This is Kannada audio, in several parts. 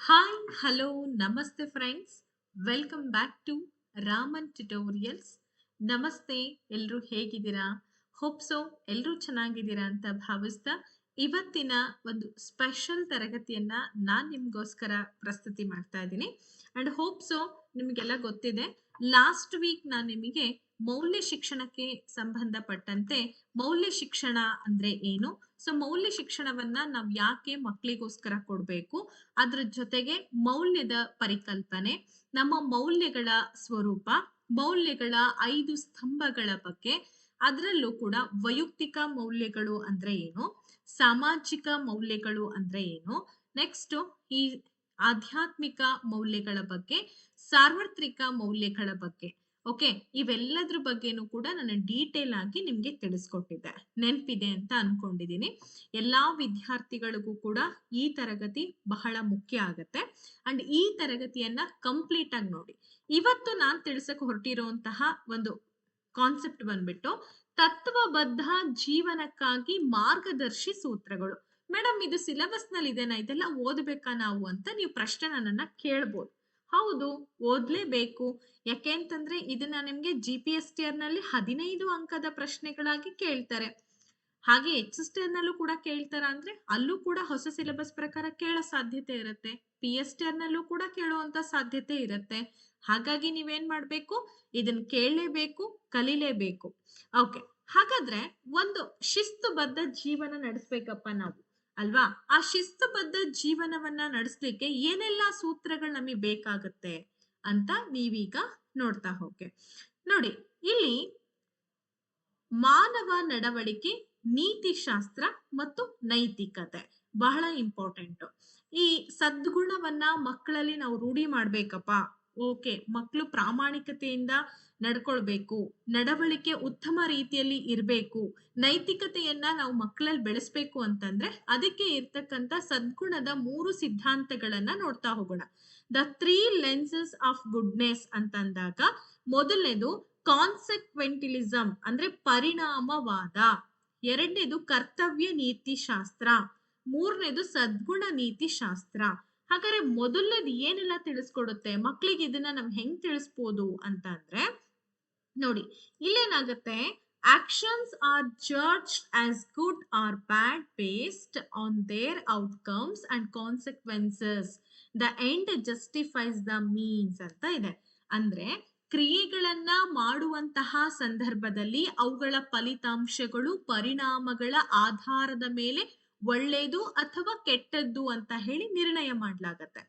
ಹಾಯ್, ಹಲೋ, ನಮಸ್ತೆ friends. Welcome back to Raman tutorials. ನಮಸ್ತೆ, ಎಲ್ಲರೂ ಹೇಗಿದ್ದೀರಾ? ಹೋಪ್ ಸೊ ಎಲ್ಲರೂ ಚೆನ್ನಾಗಿದ್ದೀರಾ ಅಂತ ಭಾವಿಸ್ತಾ ಇವತ್ತಿನ ಒಂದು ಸ್ಪೆಷಲ್ ತರಗತಿಯನ್ನ ನಾನು ನಿಮಗೋಸ್ಕರ ಪ್ರಸ್ತುತಿ ಮಾಡ್ತಾ ಇದ್ದೀನಿ. ಅಂಡ್ ಹೋಪ್ ಸೊ ನಿಮಗೆಲ್ಲ ಗೊತ್ತಿದೆ, ಲಾಸ್ಟ್ ವೀಕ್ ನಾನು ನಿಮಗೆ ಮೌಲ್ಯ ಶಿಕ್ಷಣಕ್ಕೆ ಸಂಬಂಧಪಟ್ಟಂತೆ ಮೌಲ್ಯ ಶಿಕ್ಷಣ ಅಂದ್ರೆ ಏನು, ಸೊ ಮೌಲ್ಯ ಶಿಕ್ಷಣವನ್ನ ನಾವು ಯಾಕೆ ಮಕ್ಕಳಿಗೋಸ್ಕರ ಕೊಡಬೇಕು, ಅದ್ರ ಜೊತೆಗೆ ಮೌಲ್ಯದ ಪರಿಕಲ್ಪನೆ, ನಮ್ಮ ಮೌಲ್ಯಗಳ ಸ್ವರೂಪ, ಮೌಲ್ಯಗಳ 5 ಸ್ತಂಭಗಳ ಬಗ್ಗೆ, ಅದರಲ್ಲೂ ಕೂಡ ವೈಯಕ್ತಿಕ ಮೌಲ್ಯಗಳು ಅಂದ್ರೆ ಏನು, ಸಾಮಾಜಿಕ ಮೌಲ್ಯಗಳು ಅಂದ್ರೆ ಏನು, ನೆಕ್ಸ್ಟ್ ಈ ಆಧ್ಯಾತ್ಮಿಕ ಮೌಲ್ಯಗಳ ಬಗ್ಗೆ, ಸಾರ್ವತ್ರಿಕ ಮೌಲ್ಯಗಳ ಬಗ್ಗೆ, ಓಕೆ, ಇವೆಲ್ಲದ್ರ ಬಗ್ಗೆನೂ ಕೂಡ ನಾನು ಡೀಟೇಲ್ ಆಗಿ ನಿಮ್ಗೆ ತಿಳಿಸ್ಕೊಟ್ಟಿದ್ದೆ. ನೆನಪಿದೆ ಅಂತ ಅನ್ಕೊಂಡಿದ್ದೀನಿ. ಎಲ್ಲಾ ವಿದ್ಯಾರ್ಥಿಗಳಿಗೂ ಕೂಡ ಈ ತರಗತಿ ಬಹಳ ಮುಖ್ಯ ಆಗತ್ತೆ. ಅಂಡ್ ಈ ತರಗತಿಯನ್ನ ಕಂಪ್ಲೀಟ್ ಆಗಿ ನೋಡಿ. ಇವತ್ತು ನಾನ್ ತಿಳಿಸಕ್ ಹೊರಟಿರುವಂತಹ ಒಂದು ಕಾನ್ಸೆಪ್ಟ್ ಬಂದ್ಬಿಟ್ಟು ತತ್ವಬದ್ಧ ಜೀವನಕ್ಕಾಗಿ ಮಾರ್ಗದರ್ಶಿ ಸೂತ್ರಗಳು. ಮೇಡಮ್, ಇದು ಸಿಲೆಬಸ್ ನಲ್ಲಿ ಇದೆನಾ, ಇದೆಲ್ಲ ಓದ್ಬೇಕಾ ನಾವು ಅಂತ ನೀವು ಪ್ರಶ್ನೆ ನನ್ನನ್ನ ಕೇಳ್ಬೋದು. ಹೌದು, ಓದ್ಲೇಬೇಕು. ಯಾಕೆ ಅಂತಂದ್ರೆ ಇದನ್ನ ನಿಮ್ಗೆ GPSTR ನಲ್ಲಿ 15 ಅಂಕದ ಪ್ರಶ್ನೆಗಳಾಗಿ ಕೇಳ್ತಾರೆ. ಹಾಗೆ HSTR ನಲ್ಲೂ ಕೂಡ ಕೇಳ್ತಾರ ಅಂದ್ರೆ ಅಲ್ಲೂ ಕೂಡ ಹೊಸ ಸಿಲೆಬಸ್ ಪ್ರಕಾರ ಕೇಳೋ ಸಾಧ್ಯತೆ ಇರುತ್ತೆ. PSTR ನಲ್ಲೂ ಕೂಡ ಕೇಳುವಂತ ಸಾಧ್ಯತೆ ಇರುತ್ತೆ. ಹಾಗಾಗಿ ನೀವೇನ್ ಮಾಡ್ಬೇಕು, ಇದನ್ನ ಕೇಳಲೇಬೇಕು, ಕಲಿಲೇಬೇಕು. ಓಕೆ, ಹಾಗಾದ್ರೆ ಒಂದು ಶಿಸ್ತುಬದ್ಧ ಜೀವನ ನಡೆಸ್ಬೇಕಪ್ಪ ನಾವು, ಅಲ್ವಾ? ಆ ಶಿಸ್ತುಬದ್ಧ ಜೀವನವನ್ನ ನಡೆಸ್ಲಿಕ್ಕೆ ಏನೆಲ್ಲಾ ಸೂತ್ರಗಳು ನಮಗೆ ಬೇಕಾಗತ್ತೆ ಅಂತ ನೀವೀಗ ನೋಡ್ತಾ ಹೋಗಿ. ನೋಡಿ, ಇಲ್ಲಿ ಮಾನವ ನಡವಳಿಕೆ, ನೀತಿಶಾಸ್ತ್ರ ಮತ್ತು ನೈತಿಕತೆ ಬಹಳ ಇಂಪಾರ್ಟೆಂಟ್. ಈ ಸದ್ಗುಣವನ್ನ ಮಕ್ಕಳಲ್ಲಿ ನಾವು ರೂಢಿ ಮಾಡ್ಬೇಕಪ್ಪ. ಓಕೆ, ಮಕ್ಕಳು ಪ್ರಾಮಾಣಿಕತೆಯಿಂದ ನಡ್ಕೊಳ್ಬೇಕು, ನಡವಳಿಕೆ ಉತ್ತಮ ರೀತಿಯಲ್ಲಿ ಇರಬೇಕು, ನೈತಿಕತೆಯನ್ನ ನಾವು ಮಕ್ಕಳಲ್ಲಿ ಬೆಳೆಸ್ಬೇಕು ಅಂತಂದ್ರೆ ಅದಕ್ಕೆ ಇರ್ತಕ್ಕಂಥ ಸದ್ಗುಣದ 3 ಸಿದ್ಧಾಂತಗಳನ್ನ ನೋಡ್ತಾ ಹೋಗೋಣ. ದ 3 ಲೆನ್ಸಸ್ ಆಫ್ ಗುಡ್ನೆಸ್ ಅಂತಂದಾಗ ಮೊದಲನೇದು ಕಾನ್ಸೆಕ್ವೆಂಟಿಲಿಸಂ ಅಂದ್ರೆ ಪರಿಣಾಮವಾದ, ಎರಡನೇದು ಕರ್ತವ್ಯ ನೀತಿಶಾಸ್ತ್ರ, ಮೂರನೇದು ಸದ್ಗುಣ ನೀತಿಶಾಸ್ತ್ರ. ಹಾಗಾದ್ರೆ ಮೊದಲನೇದು ಏನೆಲ್ಲ ತಿಳಿಸ್ಕೊಡುತ್ತೆ ಮಕ್ಕಳಿಗೆ, ಇದನ್ನ ನಾವ್ ಹೆಂಗ್ ತಿಳಿಸ್ಬೋದು ಅಂತ ಅಂದ್ರೆ ನೋಡಿ, ಇಲ್ಲೇನಾಗತ್ತೆ, actions are judged as good or bad based on their outcomes and consequences. The end justifies the means ಅಂತ ಇದೆ. ಅಂದ್ರೆ ಕ್ರಿಯೆಗಳನ್ನ ಮಾಡುವಂತಹ ಸಂದರ್ಭದಲ್ಲಿ ಅವುಗಳ ಫಲಿತಾಂಶಗಳು ಪರಿಣಾಮಗಳ ಆಧಾರದ ಮೇಲೆ ಒಳ್ಳೇದು ಅಥವಾ ಕೆಟ್ಟದ್ದು ಅಂತ ಹೇಳಿ ನಿರ್ಣಯ ಮಾಡ್ಲಾಗತ್ತೆ.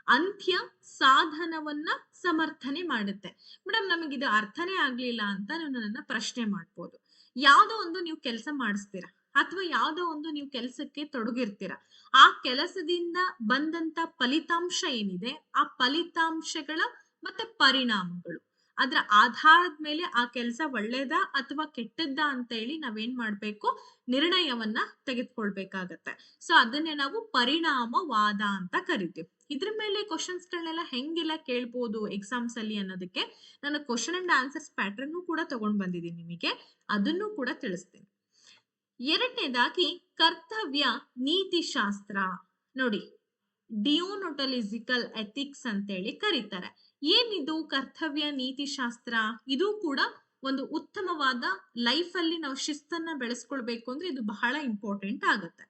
ಅಂತ್ಯ ಸಾಧನವನ್ನ ಸಮರ್ಥನೆ ಮಾಡುತ್ತೆ. ಮೇಡಮ್, ನಮಗಿದು ಅರ್ಥನೇ ಆಗ್ಲಿಲ್ಲ ಅಂತ ನೀವು ನನ್ನನ್ನ ಪ್ರಶ್ನೆ ಮಾಡ್ಬೋದು. ಯಾವ್ದೋ ಒಂದು ನೀವು ಕೆಲಸ ಮಾಡಿಸ್ತೀರಾ ಅಥವಾ ಯಾವ್ದೋ ಒಂದು ನೀವು ಕೆಲಸಕ್ಕೆ ತೊಡಗಿರ್ತೀರಾ, ಆ ಕೆಲಸದಿಂದ ಬಂದಂತ ಫಲಿತಾಂಶ ಏನಿದೆ, ಆ ಫಲಿತಾಂಶಗಳ ಮತ್ತೆ ಪರಿಣಾಮಗಳು, ಅದ್ರ ಆಧಾರದ ಮೇಲೆ ಆ ಕೆಲಸ ಒಳ್ಳೇದಾ ಅಥವಾ ಕೆಟ್ಟದ್ದ ಅಂತ ಹೇಳಿ ನಾವೇನ್ ಮಾಡ್ಬೇಕು, ನಿರ್ಣಯವನ್ನ ತೆಗೆದುಕೊಳ್ಬೇಕಾಗತ್ತೆ. ಸೊ ಅದನ್ನೇ ನಾವು ಪರಿಣಾಮವಾದ ಅಂತ ಕರಿತೀವಿ. ಇದ್ರ ಮೇಲೆ ಕ್ವಶನ್ಸ್ ಗಳನ್ನೆಲ್ಲ ಹೆಂಗೆಲ್ಲ ಕೇಳ್ಬೋದು ಎಕ್ಸಾಮ್ಸ್ ಅಲ್ಲಿ ಅನ್ನೋದಕ್ಕೆ ನಾನು ಕ್ವಶನ್ ಅಂಡ್ ಆನ್ಸರ್ಸ್ ಪ್ಯಾಟರ್ನ್ ಕೂಡ ತಗೊಂಡ್ ಬಂದಿದ್ದೀನಿ ನಿಮಗೆ, ಅದನ್ನು ಕೂಡ ತಿಳಿಸ್ತೀನಿ. ಎರಡನೇದಾಗಿ ಕರ್ತವ್ಯ ನೀತಿಶಾಸ್ತ್ರ. ನೋಡಿ, ಡಿಯೋನೊಟಲಿಸಿಕಲ್ ಎಥಿಕ್ಸ್ ಅಂತೇಳಿ ಕರೀತಾರೆ. ಏನಿದು ಕರ್ತವ್ಯ ನೀತಿಶಾಸ್ತ್ರ? ಇದು ಕೂಡ ಒಂದು ಉತ್ತಮವಾದ ಲೈಫ್ ಅಲ್ಲಿ ನಾವು ಶಿಸ್ತನ್ನ ಬೆಳೆಸ್ಕೊಳ್ಬೇಕು ಅಂದ್ರೆ ಇದು ಬಹಳ ಇಂಪಾರ್ಟೆಂಟ್ ಆಗುತ್ತೆ.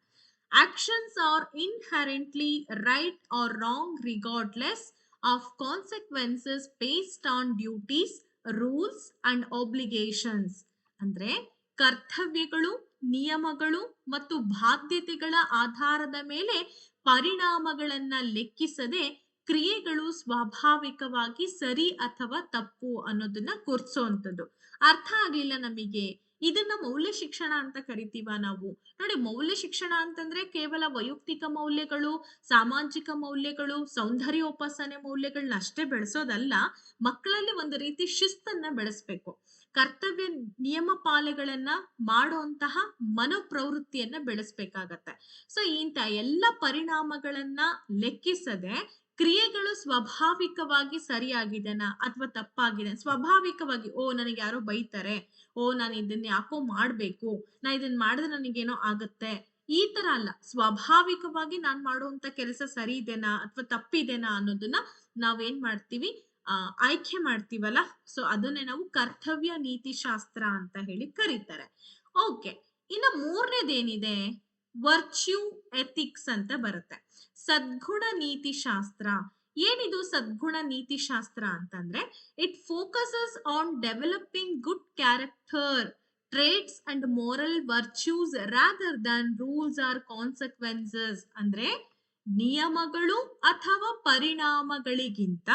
Actions are inherently right or wrong regardless of consequences based on duties, rules and obligations. ಅಂದ್ರೆ ಕರ್ತವ್ಯಗಳು, ನಿಯಮಗಳು ಮತ್ತು ಬಾಧ್ಯತೆಗಳ ಆಧಾರದ ಮೇಲೆ ಪರಿಣಾಮಗಳನ್ನ ಲೆಕ್ಕಿಸದೆ ಕ್ರಿಯೆಗಳು ಸ್ವಾಭಾವಿಕವಾಗಿ ಸರಿ ಅಥವಾ ತಪ್ಪು ಅನ್ನೋದನ್ನ ಗುರ್ತಿಸುವಂಥದ್ದು. ಅರ್ಥ ಆಗ್ಲಿಲ್ಲ ನಮಗೆ, ಇದನ್ನ ಮೌಲ್ಯ ಶಿಕ್ಷಣ ಅಂತ ಕರಿತೀವ ನಾವು. ನೋಡಿ, ಮೌಲ್ಯ ಶಿಕ್ಷಣ ಅಂತಂದ್ರೆ ಕೇವಲ ವೈಯಕ್ತಿಕ ಮೌಲ್ಯಗಳು, ಸಾಮಾಜಿಕ ಮೌಲ್ಯಗಳು, ಸೌಂದರ್ಯೋಪಾಸನೆ ಮೌಲ್ಯಗಳನ್ನ ಅಷ್ಟೇ ಬೆಳೆಸೋದಲ್ಲ, ಮಕ್ಕಳಲ್ಲಿ ಒಂದು ರೀತಿ ಶಿಸ್ತನ್ನ ಬೆಳೆಸ್ಬೇಕು. ಕರ್ತವ್ಯ ನಿಯಮ ಪಾಲನೆಗಳನ್ನ ಮಾಡುವಂತಹ ಮನೋಪ್ರವೃತ್ತಿಯನ್ನ ಬೆಳೆಸ್ಬೇಕಾಗತ್ತೆ. ಸೊ ಇಂಥ ಎಲ್ಲ ಪರಿಣಾಮಗಳನ್ನ ಲೆಕ್ಕಿಸದೆ ಕ್ರಿಯೆಗಳು ಸ್ವಾಭಾವಿಕವಾಗಿ ಸರಿಯಾಗಿದೆನಾ ಅಥವಾ ತಪ್ಪಾಗಿದೆ, ಸ್ವಾಭಾವಿಕವಾಗಿ ಓ ನನಗೆ ಯಾರೋ ಬೈತಾರೆ, ಓ ನಾನು ಇದನ್ನ ಯಾಕೋ ಮಾಡ್ಬೇಕು, ನಾ ಇದನ್ನ ಮಾಡಿದ್ರೆ ನನಗೇನೋ ಆಗತ್ತೆ, ಈ ತರ ಅಲ್ಲ, ಸ್ವಾಭಾವಿಕವಾಗಿ ನಾನ್ ಮಾಡುವಂತ ಕೆಲಸ ಸರಿ ಇದೆನಾ ಅಥವಾ ತಪ್ಪಿದೆನಾ ಅನ್ನೋದನ್ನ ನಾವೇನ್ ಮಾಡ್ತೀವಿ, ಆಯ್ಕೆ ಮಾಡ್ತೀವಲ್ಲ. ಸೊ ಅದನ್ನೇ ನಾವು ಕರ್ತವ್ಯ ನೀತಿ ಶಾಸ್ತ್ರ ಅಂತ ಹೇಳಿ ಕರೀತಾರೆ. ಓಕೆ, ಇನ್ನು ಮೂರನೇದೇನಿದೆ, ವರ್ಚ್ಯೂ ಎಥಿಕ್ಸ್ ಅಂತ ಬರುತ್ತೆ. ಸದ್ಗುಣ ನೀತಿ ಶಾಸ್ತ್ರ. ಏನಿದು ಸದ್ಗುಣ ನೀತಿ ಶಾಸ್ತ್ರ ಅಂತಂದ್ರೆ, it focuses on developing good character, traits and moral virtues rather than rules or consequences. ಅಂದ್ರೆ ನಿಯಮಗಳು ಅಥವಾ ಪರಿಣಾಮಗಳಿಗಿಂತ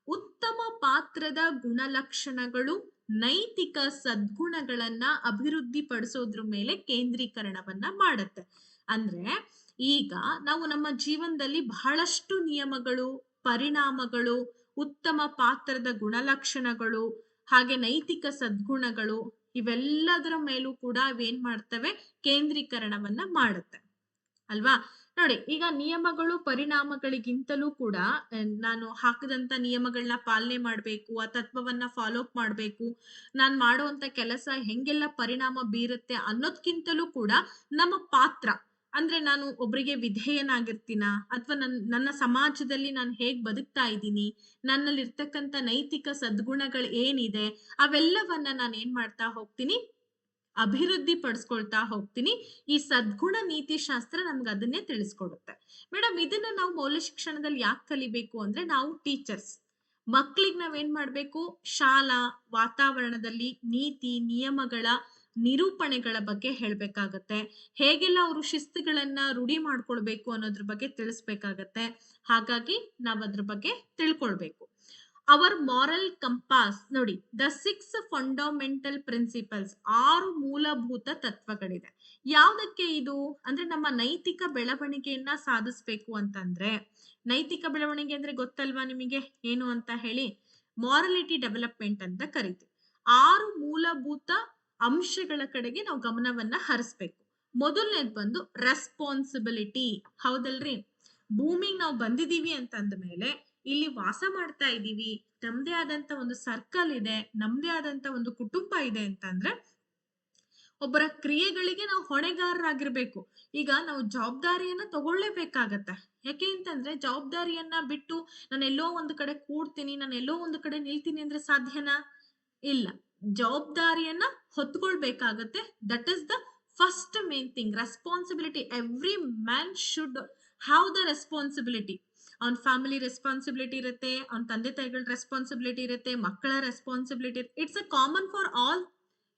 ಉತ್ತಮ ಪಾತ್ರದ ಗುಣಲಕ್ಷಣಗಳು, ನೈತಿಕ ಸದ್ಗುಣಗಳನ್ನ ಅಭಿವೃದ್ಧಿ ಪಡಿಸೋದ್ರ ಮೇಲೆ ಕೇಂದ್ರೀಕರಣವನ್ನ ಮಾಡುತ್ತೆ. ಅಂದ್ರೆ ಈಗ ನಾವು ನಮ್ಮ ಜೀವನದಲ್ಲಿ ಬಹಳಷ್ಟು ನಿಯಮಗಳು, ಪರಿಣಾಮಗಳು, ಉತ್ತಮ ಪಾತ್ರದ ಗುಣಲಕ್ಷಣಗಳು, ಹಾಗೆ ನೈತಿಕ ಸದ್ಗುಣಗಳು, ಇವೆಲ್ಲದರ ಮೇಲೂ ಕೂಡ ಅವೇನ್ ಮಾಡ್ತವೆ, ಕೇಂದ್ರೀಕರಣವನ್ನ ಮಾಡುತ್ತೆ ಅಲ್ವಾ. ನೋಡಿ, ಈಗ ನಿಯಮಗಳು ಪರಿಣಾಮಗಳಿಗಿಂತಲೂ ಕೂಡ ನಾನು ಹಾಕದಂತ ನಿಯಮಗಳನ್ನ ಪಾಲನೆ ಮಾಡ್ಬೇಕು, ಆ ತತ್ವವನ್ನ ಫಾಲೋ ಅಪ್ ಮಾಡ್ಬೇಕು, ನಾನ್ ಮಾಡುವಂತ ಕೆಲಸ ಹೆಂಗೆಲ್ಲ ಪರಿಣಾಮ ಬೀರುತ್ತೆ ಅನ್ನೋದ್ಕಿಂತಲೂ ಕೂಡ ನಮ್ಮ ಪಾತ್ರ, ಅಂದ್ರೆ ನಾನು ಒಬ್ರಿಗೆ ವಿಧೇಯನಾಗಿರ್ತೀನ ಅಥವಾ ನನ್ನ ಸಮಾಜದಲ್ಲಿ ನಾನು ಹೇಗ್ ಬದುಕ್ತಾ ಇದ್ದೀನಿ, ನನ್ನಲ್ಲಿ ಇರ್ತಕ್ಕಂಥ ನೈತಿಕ ಸದ್ಗುಣಗಳು ಏನಿದೆ ಅವೆಲ್ಲವನ್ನ ನಾನು ಏನ್ ಮಾಡ್ತಾ ಹೋಗ್ತೀನಿ, ಅಭಿವೃದ್ಧಿ ಪಡಿಸ್ಕೊಳ್ತಾ ಹೋಗ್ತೀನಿ. ಈ ಸದ್ಗುಣ ನೀತಿ ಶಾಸ್ತ್ರ ನಮ್ಗೆ ಅದನ್ನೇ ತಿಳಿಸ್ಕೊಡುತ್ತೆ. ಮೇಡಮ್, ಇದನ್ನ ನಾವು ಮೌಲ್ಯ ಶಿಕ್ಷಣದಲ್ಲಿ ಯಾಕೆ ಕಲಿಬೇಕು ಅಂದ್ರೆ, ನಾವು ಟೀಚರ್ಸ್ ಮಕ್ಳಿಗೆ ನಾವೇನ್ ಮಾಡ್ಬೇಕು, ಶಾಲಾ ವಾತಾವರಣದಲ್ಲಿ ನೀತಿ ನಿಯಮಗಳ ನಿರೂಪಣೆಗಳ ಬಗ್ಗೆ ಹೇಳ್ಬೇಕಾಗತ್ತೆ, ಹೇಗೆಲ್ಲ ಅವರು ಶಿಸ್ತುಗಳನ್ನ ರೂಢಿ ಮಾಡ್ಕೊಳ್ಬೇಕು ಅನ್ನೋದ್ರ ಬಗ್ಗೆ ತಿಳಿಸ್ಬೇಕಾಗತ್ತೆ. ಹಾಗಾಗಿ ನಾವ್ ಅದ್ರ ಬಗ್ಗೆ ತಿಳ್ಕೊಳ್ಬೇಕು. Our moral compass. ನೋಡಿ, ದ 6 ಫಂಡಮೆಂಟಲ್ ಪ್ರಿನ್ಸಿಪಲ್ಸ್, 6 ಮೂಲಭೂತ ತತ್ವಗಳಿದೆ. ಯಾವ್ದಕ್ಕೆ ಇದು ಅಂದ್ರೆ, ನಮ್ಮ ನೈತಿಕ ಬೆಳವಣಿಗೆಯನ್ನ ಸಾಧಿಸ್ಬೇಕು ಅಂತಂದ್ರೆ, ನೈತಿಕ ಬೆಳವಣಿಗೆ ಅಂದ್ರೆ ಗೊತ್ತಲ್ವಾ ನಿಮಗೆ ಏನು ಅಂತ ಹೇಳಿ, ಮಾರಲಿಟಿ ಡೆವಲಪ್ಮೆಂಟ್ ಅಂತ ಕರಿತೀವಿ. 6 ಮೂಲಭೂತ ಅಂಶಗಳ ಕಡೆಗೆ ನಾವು ಗಮನವನ್ನ ಹರಿಸ್ಬೇಕು. ಮೊದಲನೇದ್ ಬಂದು ರೆಸ್ಪಾನ್ಸಿಬಿಲಿಟಿ. ಹೌದಲ್ರಿ, ಭೂಮಿಗೆ ನಾವು ಬಂದಿದೀವಿ ಅಂತಂದ ಮೇಲೆ ಇಲ್ಲಿ ವಾಸ ಮಾಡ್ತಾ ಇದೀವಿ, ನಮ್ದೇ ಆದಂತ ಒಂದು ಸರ್ಕಲ್ ಇದೆ, ನಮ್ದೇ ಆದಂತ ಒಂದು ಕುಟುಂಬ ಇದೆ ಅಂತಂದ್ರೆ ಒಬ್ಬರ ಕ್ರಿಯೆಗಳಿಗೆ ನಾವು ಹೊಣೆಗಾರರಾಗಿರ್ಬೇಕು. ಈಗ ನಾವು ಜವಾಬ್ದಾರಿಯನ್ನ ತಗೊಳ್ಳೇಬೇಕಾಗತ್ತೆ. ಯಾಕೆ ಅಂತಂದ್ರೆ, ಜವಾಬ್ದಾರಿಯನ್ನ ಬಿಟ್ಟು ನಾನು ಎಲ್ಲೋ ಒಂದು ಕಡೆ ಕೂಡ್ತೀನಿ, ನಾನು ಎಲ್ಲೋ ಒಂದು ಕಡೆ ನಿಲ್ತೀನಿ ಅಂದ್ರೆ ಸಾಧ್ಯನಾ? ಇಲ್ಲ. ಜವಾಬ್ದಾರಿಯನ್ನ ಹೊತ್ಕೊಳ್ಬೇಕಾಗತ್ತೆ. That is the first main thing. Responsibility, every man should have the responsibility. ಅವ್ನ ಫ್ಯಾಮಿಲಿ ರೆಸ್ಪಾನ್ಸಿಬಿಲಿಟಿ ಇರುತ್ತೆ, ಅವ್ನ ತಂದೆ ತಾಯಿಗಳ ರೆಸ್ಪಾನ್ಸಿಬಿಲಿಟಿ ಇರುತ್ತೆ, ಮಕ್ಕಳ responsibility. It's a common for all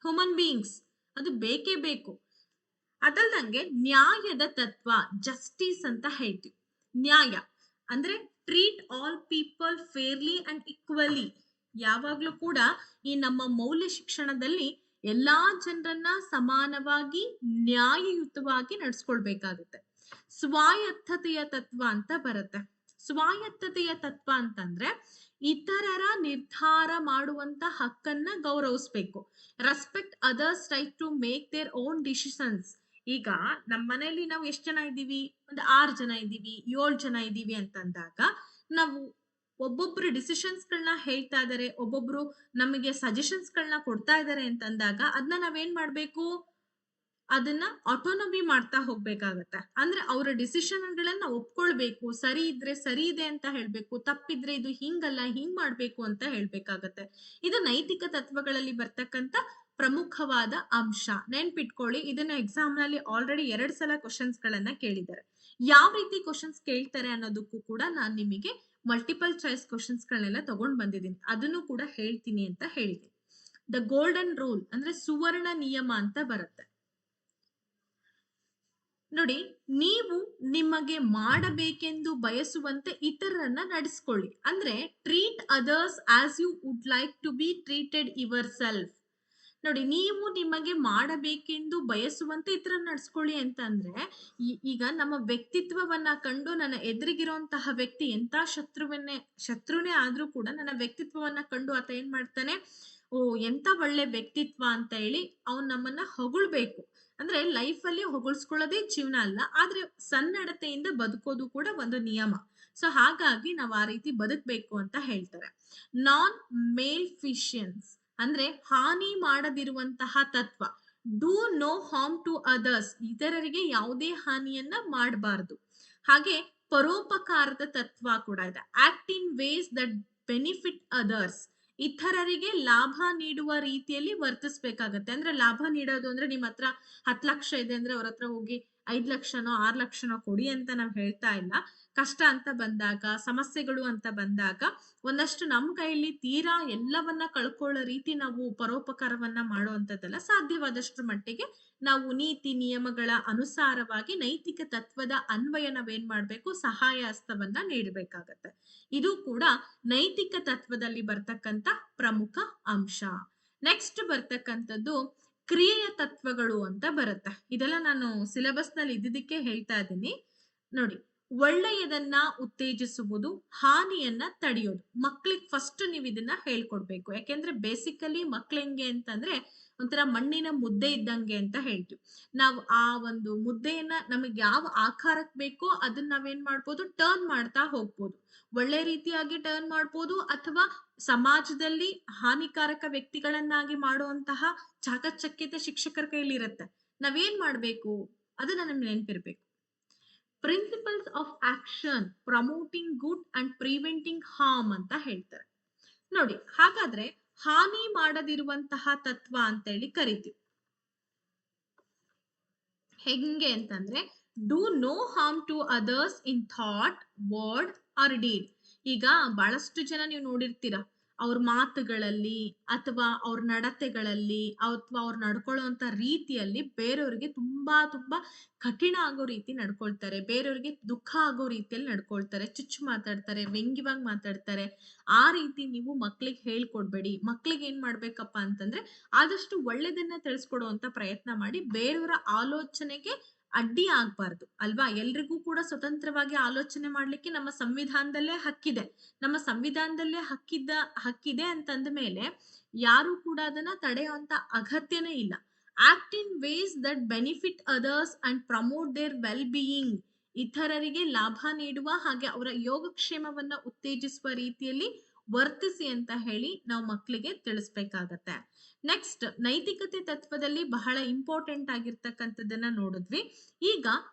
human beings. ಅದು ಬೇಕೇ ಬೇಕು. ಅದಲ್ದಂಗೆ ನ್ಯಾಯದ ತತ್ವ, ಜಸ್ಟಿಸ್ ಅಂತ ಹೇಳ್ತೀವಿ. ನ್ಯಾಯ ಅಂದ್ರೆ treat all people fairly and equally. ಯಾವಾಗ್ಲೂ ಕೂಡ ಈ ನಮ್ಮ ಮೌಲ್ಯ ಶಿಕ್ಷಣದಲ್ಲಿ ಎಲ್ಲಾ ಜನರನ್ನ ಸಮಾನವಾಗಿ ನ್ಯಾಯಯುತವಾಗಿ ನಡೆಸ್ಕೊಳ್ಬೇಕಾಗುತ್ತೆ. ಸ್ವಾಯತ್ತತೆಯ ತತ್ವ ಅಂತ ಬರುತ್ತೆ. ಸ್ವಾಯತ್ತತೆಯ ತತ್ವ ಅಂತಂದ್ರೆ ಇತರರ ನಿರ್ಧಾರ ಮಾಡುವಂತ ಹಕ್ಕನ್ನ ಗೌರವಿಸ್ಬೇಕು. Respect others right to make their own decisions. ಈಗ ನಮ್ಮ ಮನೆಯಲ್ಲಿ ನಾವು ಎಷ್ಟು ಜನ ಇದ್ದೀವಿ, ಒಂದು 6 ಜನ ಇದ್ದೀವಿ, 7 ಜನ ಇದ್ದೀವಿ ಅಂತಂದಾಗ, ನಾವು ಒಬ್ಬೊಬ್ರು ಡಿಸಿಷನ್ಸ್ ಗಳನ್ನ ಹೇಳ್ತಾ ಇದಾರೆ, ಒಬ್ಬೊಬ್ರು ನಮಗೆ ಸಜೆಷನ್ಸ್ ಗಳನ್ನ ಕೊಡ್ತಾ ಇದಾರೆ ಅಂತಂದಾಗ ಅದನ್ನ ನಾವೇನ್ ಮಾಡ್ಬೇಕು, ಅದನ್ನ ಆಟೋನಮಿ ಮಾಡ್ತಾ ಹೋಗ್ಬೇಕಾಗತ್ತೆ. ಅಂದ್ರೆ ಅವರ ಡಿಸಿಷನ್ ಗಳನ್ನ ಒಪ್ಕೊಳ್ಬೇಕು, ಸರಿ ಇದ್ರೆ ಸರಿ ಇದೆ ಅಂತ ಹೇಳ್ಬೇಕು, ತಪ್ಪಿದ್ರೆ ಇದು ಹಿಂಗಲ್ಲ ಹಿಂಗ್ ಮಾಡ್ಬೇಕು ಅಂತ ಹೇಳ್ಬೇಕಾಗತ್ತೆ. ಇದು ನೈತಿಕ ತತ್ವಗಳಲ್ಲಿ ಬರ್ತಕ್ಕಂತ ಪ್ರಮುಖವಾದ ಅಂಶ. ನೆನ್ಪಿಟ್ಕೊಳ್ಳಿ, ಇದನ್ನ ಎಕ್ಸಾಮ್ ನಲ್ಲಿ ಆಲ್ರೆಡಿ 2 ಸಲ ಕ್ವಶನ್ಸ್ ಗಳನ್ನ ಕೇಳಿದ್ದಾರೆ. ಯಾವ ರೀತಿ ಕ್ವಶನ್ಸ್ ಕೇಳ್ತಾರೆ ಅನ್ನೋದಕ್ಕೂ ಕೂಡ ನಾನ್ ನಿಮಗೆ ಮಲ್ಟಿಪಲ್ ಚಾಯ್ಸ್ ಕ್ವಶನ್ಸ್ ಗಳನ್ನೆಲ್ಲ ತಗೊಂಡ್ ಬಂದಿದ್ದೀನಿ, ಅದನ್ನು ಕೂಡ ಹೇಳ್ತೀನಿ ಅಂತ ಹೇಳಿದ್ದೀನಿ. ದ ಗೋಲ್ಡನ್ ರೂಲ್ ಅಂದ್ರೆ ಸುವರ್ಣ ನಿಯಮ ಅಂತ ಬರುತ್ತೆ. ನೋಡಿ, ನೀವು ನಿಮಗೆ ಮಾಡಬೇಕೆಂದು ಬಯಸುವಂತೆ ಇತರರನ್ನ ನಡೆಸ್ಕೊಳ್ಳಿ. ಅಂದ್ರೆ treat others as you would like to be treated yourself. ನೋಡಿ, ನೀವು ನಿಮಗೆ ಮಾಡಬೇಕೆಂದು ಬಯಸುವಂತೆ ಇತರನ್ನ ನಡೆಸ್ಕೊಳ್ಳಿ ಅಂತ ಅಂದ್ರೆ, ಈಗ ನಮ್ಮ ವ್ಯಕ್ತಿತ್ವವನ್ನ ಕಂಡು ನನ್ನ ಎದುರಿಗಿರುವಂತಹ ವ್ಯಕ್ತಿ ಎಂತ ಶತ್ರುನೇ ಆದ್ರೂ ಕೂಡ ನನ್ನ ವ್ಯಕ್ತಿತ್ವವನ್ನ ಕಂಡು ಆತ ಏನ್ ಮಾಡ್ತಾನೆ, ಓ ಎಂತ ಒಳ್ಳೆ ವ್ಯಕ್ತಿತ್ವ ಅಂತ ಹೇಳಿ ಅವ್ನು ನಮ್ಮನ್ನ ಹೊಗಳ್ಬೇಕು. ಅಂದ್ರೆ ಲೈಫ್ ಅಲ್ಲಿ ಹೊಗಳ್ಸ್ಕೊಳ್ಳೋದೇ ಜೀವನ ಅಲ್ಲ, ಆದ್ರೆ ಸನ್ನಡತೆಯಿಂದ ಬದುಕೋದು ಕೂಡ ಒಂದು ನಿಯಮ. ಸೊ ಹಾಗಾಗಿ ನಾವ್ ಆ ರೀತಿ ಬದುಕ್ಬೇಕು ಅಂತ ಹೇಳ್ತಾರೆ. ನಾನ್ ಮೇಲ್ಫಿಷಿಯನ್ಸ್ ಅಂದ್ರೆ ಹಾನಿ ಮಾಡದಿರುವಂತಹ ತತ್ವ. Do no harm to others, ಇತರರಿಗೆ ಯಾವುದೇ ಹಾನಿಯನ್ನ ಮಾಡಬಾರ್ದು. ಹಾಗೆ ಪರೋಪಕಾರದ ತತ್ವ ಕೂಡ ಇದೆ. Act in ways that benefit others, ಇತರರಿಗೆ ಲಾಭ ನೀಡುವ ರೀತಿಯಲ್ಲಿ ವರ್ತಿಸ್ಬೇಕಾಗತ್ತೆ. ಅಂದ್ರೆ ಲಾಭ ನೀಡೋದು ಅಂದ್ರೆ ನಿಮ್ಮ ಹತ್ರ 10 ಲಕ್ಷ ಇದೆ ಅಂದ್ರೆ ಅವ್ರ ಹತ್ರ ಹೋಗಿ 5 ಲಕ್ಷನೋ 6 ಲಕ್ಷನೋ ಕೊಡಿ ಅಂತ ನಾವು ಹೇಳ್ತಾ ಇಲ್ಲ. ಕಷ್ಟ ಅಂತ ಬಂದಾಗ, ಸಮಸ್ಯೆಗಳು ಅಂತ ಬಂದಾಗ ಒಂದಷ್ಟು ನಮ್ಮ ಕೈಯಲ್ಲಿ ತೀರಾ ಎಲ್ಲವನ್ನ ಕಳ್ಕೊಳ್ಳೋ ರೀತಿ ನಾವು ಪರೋಪಕಾರವನ್ನ ಮಾಡುವಂಥದ್ದಲ್ಲ. ಸಾಧ್ಯವಾದಷ್ಟು ಮಟ್ಟಿಗೆ ನಾವು ನೀತಿ ನಿಯಮಗಳ ಅನುಸಾರವಾಗಿ ನೈತಿಕ ತತ್ವದ ಅನ್ವಯ ನಾವೇನ್ ಮಾಡ್ಬೇಕು, ಸಹಾಯ ಹಸ್ತವನ್ನ ನೀಡಬೇಕಾಗತ್ತೆ. ಇದು ಕೂಡ ನೈತಿಕ ತತ್ವದಲ್ಲಿ ಬರ್ತಕ್ಕಂತ ಪ್ರಮುಖ ಅಂಶ. ನೆಕ್ಸ್ಟ್ ಬರ್ತಕ್ಕಂಥದ್ದು ಕ್ರಿಯೆಯ ತತ್ವಗಳು ಅಂತ ಬರುತ್ತೆ. ಇದೆಲ್ಲ ನಾನು ಸಿಲೆಬಸ್ ನಲ್ಲಿ ಇದ್ದಿದ್ದಕ್ಕೆ ಹೇಳ್ತಾ ಇದ್ದೀನಿ ನೋಡಿ. ಒಳ್ಳೆಯದನ್ನ ಉತ್ತೇಜಿಸುವುದು, ಹಾನಿಯನ್ನ ತಡೆಯೋದು. ಮಕ್ಳಿಗೆ ಫಸ್ಟ್ ನೀವು ಇದನ್ನ ಹೇಳ್ಕೊಡ್ಬೇಕು. ಯಾಕೆಂದ್ರೆ ಬೇಸಿಕಲಿ ಮಕ್ಳು ಹೆಂಗೆ ಅಂತಂದ್ರೆ ಒಂಥರ ಮಣ್ಣಿನ ಮುದ್ದೆ ಇದ್ದಂಗೆ ಅಂತ ಹೇಳ್ತೀವಿ ನಾವು. ಆ ಒಂದು ಮುದ್ದೆಯನ್ನ ನಮಗೆ ಯಾವ ಆಕಾರಕ್ಕೆ ಬೇಕೋ ಅದನ್ನ ನಾವೇನ್ ಮಾಡ್ಬೋದು, ಟರ್ನ್ ಮಾಡ್ತಾ ಹೋಗ್ಬೋದು. ಒಳ್ಳೆ ರೀತಿಯಾಗಿ ಟರ್ನ್ ಮಾಡ್ಬೋದು, ಅಥವಾ ಸಮಾಜದಲ್ಲಿ ಹಾನಿಕಾರಕ ವ್ಯಕ್ತಿಗಳನ್ನಾಗಿ ಮಾಡುವಂತಹ ಚಾಕಚಕ್ಯತೆ ಶಿಕ್ಷಕರ ಕೈಲಿ ಇರುತ್ತೆ. ನಾವೇನ್ ಮಾಡ್ಬೇಕು, ಅದನ್ನ ನಮ್ಗೆ ನೆನಪಿರ್ಬೇಕು. Principles of action promoting good and preventing harm ಅಂತ ಹೇಳ್ತಾರೆ ನೋಡಿ. ಹಾಗಾದ್ರೆ ಹಾನಿ ಮಾಡದಿರುವಂತಹ ತತ್ವ ಅಂತ ಹೇಳಿ ಕರಿತೀವಿ. ಹೆಂಗೆ ಅಂತಂದ್ರೆ do no harm to others in thought, word or deed. ಈಗ ಬಹಳಷ್ಟು ಜನ ನೀವು ನೋಡಿರ್ತೀರ, ಅವ್ರ ಮಾತುಗಳಲ್ಲಿ ಅಥವಾ ಅವ್ರ ನಡತೆಗಳಲ್ಲಿ ಅಥವಾ ಅವ್ರು ನಡ್ಕೊಳ್ಳುವಂತ ರೀತಿಯಲ್ಲಿ ಬೇರೆಯವ್ರಿಗೆ ತುಂಬಾ ಕಠಿಣ ಆಗೋ ರೀತಿ ನಡ್ಕೊಳ್ತಾರೆ. ಬೇರೆಯವ್ರಿಗೆ ದುಃಖ ಆಗೋ ರೀತಿಯಲ್ಲಿ ನಡ್ಕೊಳ್ತಾರೆ, ಚುಚ್ಚು ಮಾತಾಡ್ತಾರೆ, ವ್ಯಂಗ್ಯವಾಗಿ ಮಾತಾಡ್ತಾರೆ. ಆ ರೀತಿ ನೀವು ಮಕ್ಳಿಗೆ ಹೇಳ್ಕೊಡ್ಬೇಡಿ. ಮಕ್ಳಿಗೆ ಏನ್ ಮಾಡ್ಬೇಕಪ್ಪ ಅಂತಂದ್ರೆ ಆದಷ್ಟು ಒಳ್ಳೆದನ್ನ ತಿಳಿಸ್ಕೊಡುವಂತ ಪ್ರಯತ್ನ ಮಾಡಿ. ಬೇರೆಯವರ ಆಲೋಚನೆಗೆ ಅಡ್ಡಿ ಆಗ್ಬಾರ್ದು ಅಲ್ವಾ. ಎಲ್ರಿಗೂ ಕೂಡ ಸ್ವತಂತ್ರವಾಗಿ ಆಲೋಚನೆ ಮಾಡ್ಲಿಕ್ಕೆ ನಮ್ಮ ಸಂವಿಧಾನದಲ್ಲೇ ಹಕ್ಕಿದೆ. ನಮ್ಮ ಸಂವಿಧಾನದಲ್ಲೇ ಹಕ್ಕಿದೆ ಅಂತಂದ ಮೇಲೆ ಯಾರು ಕೂಡ ಅದನ್ನ ತಡೆಯುವಂತ ಅಗತ್ಯನೇ ಇಲ್ಲ. Act in ways that benefit others and promote their well being, ಇತರರಿಗೆ ಲಾಭ ನೀಡುವ ಹಾಗೆ ಅವರ ಯೋಗಕ್ಷೇಮವನ್ನ ಉತ್ತೇಜಿಸುವ ರೀತಿಯಲ್ಲಿ ವರ್ತಿಸಿ ಅಂತ ಹೇಳಿ ನಾವು ಮಕ್ಕಳಿಗೆ ತಿಳಿಸ್ಬೇಕಾಗತ್ತೆ. ನೆಕ್ಸ್ಟ್ ನೈತಿಕತೆ ತತ್ವದಲ್ಲಿ ಬಹಳ ಇಂಪಾರ್ಟೆಂಟ್ ಆಗಿರ್ತಕ್ಕಂಥದ್ದನ್ನ ನೋಡಿದ್ವಿ. ಈಗ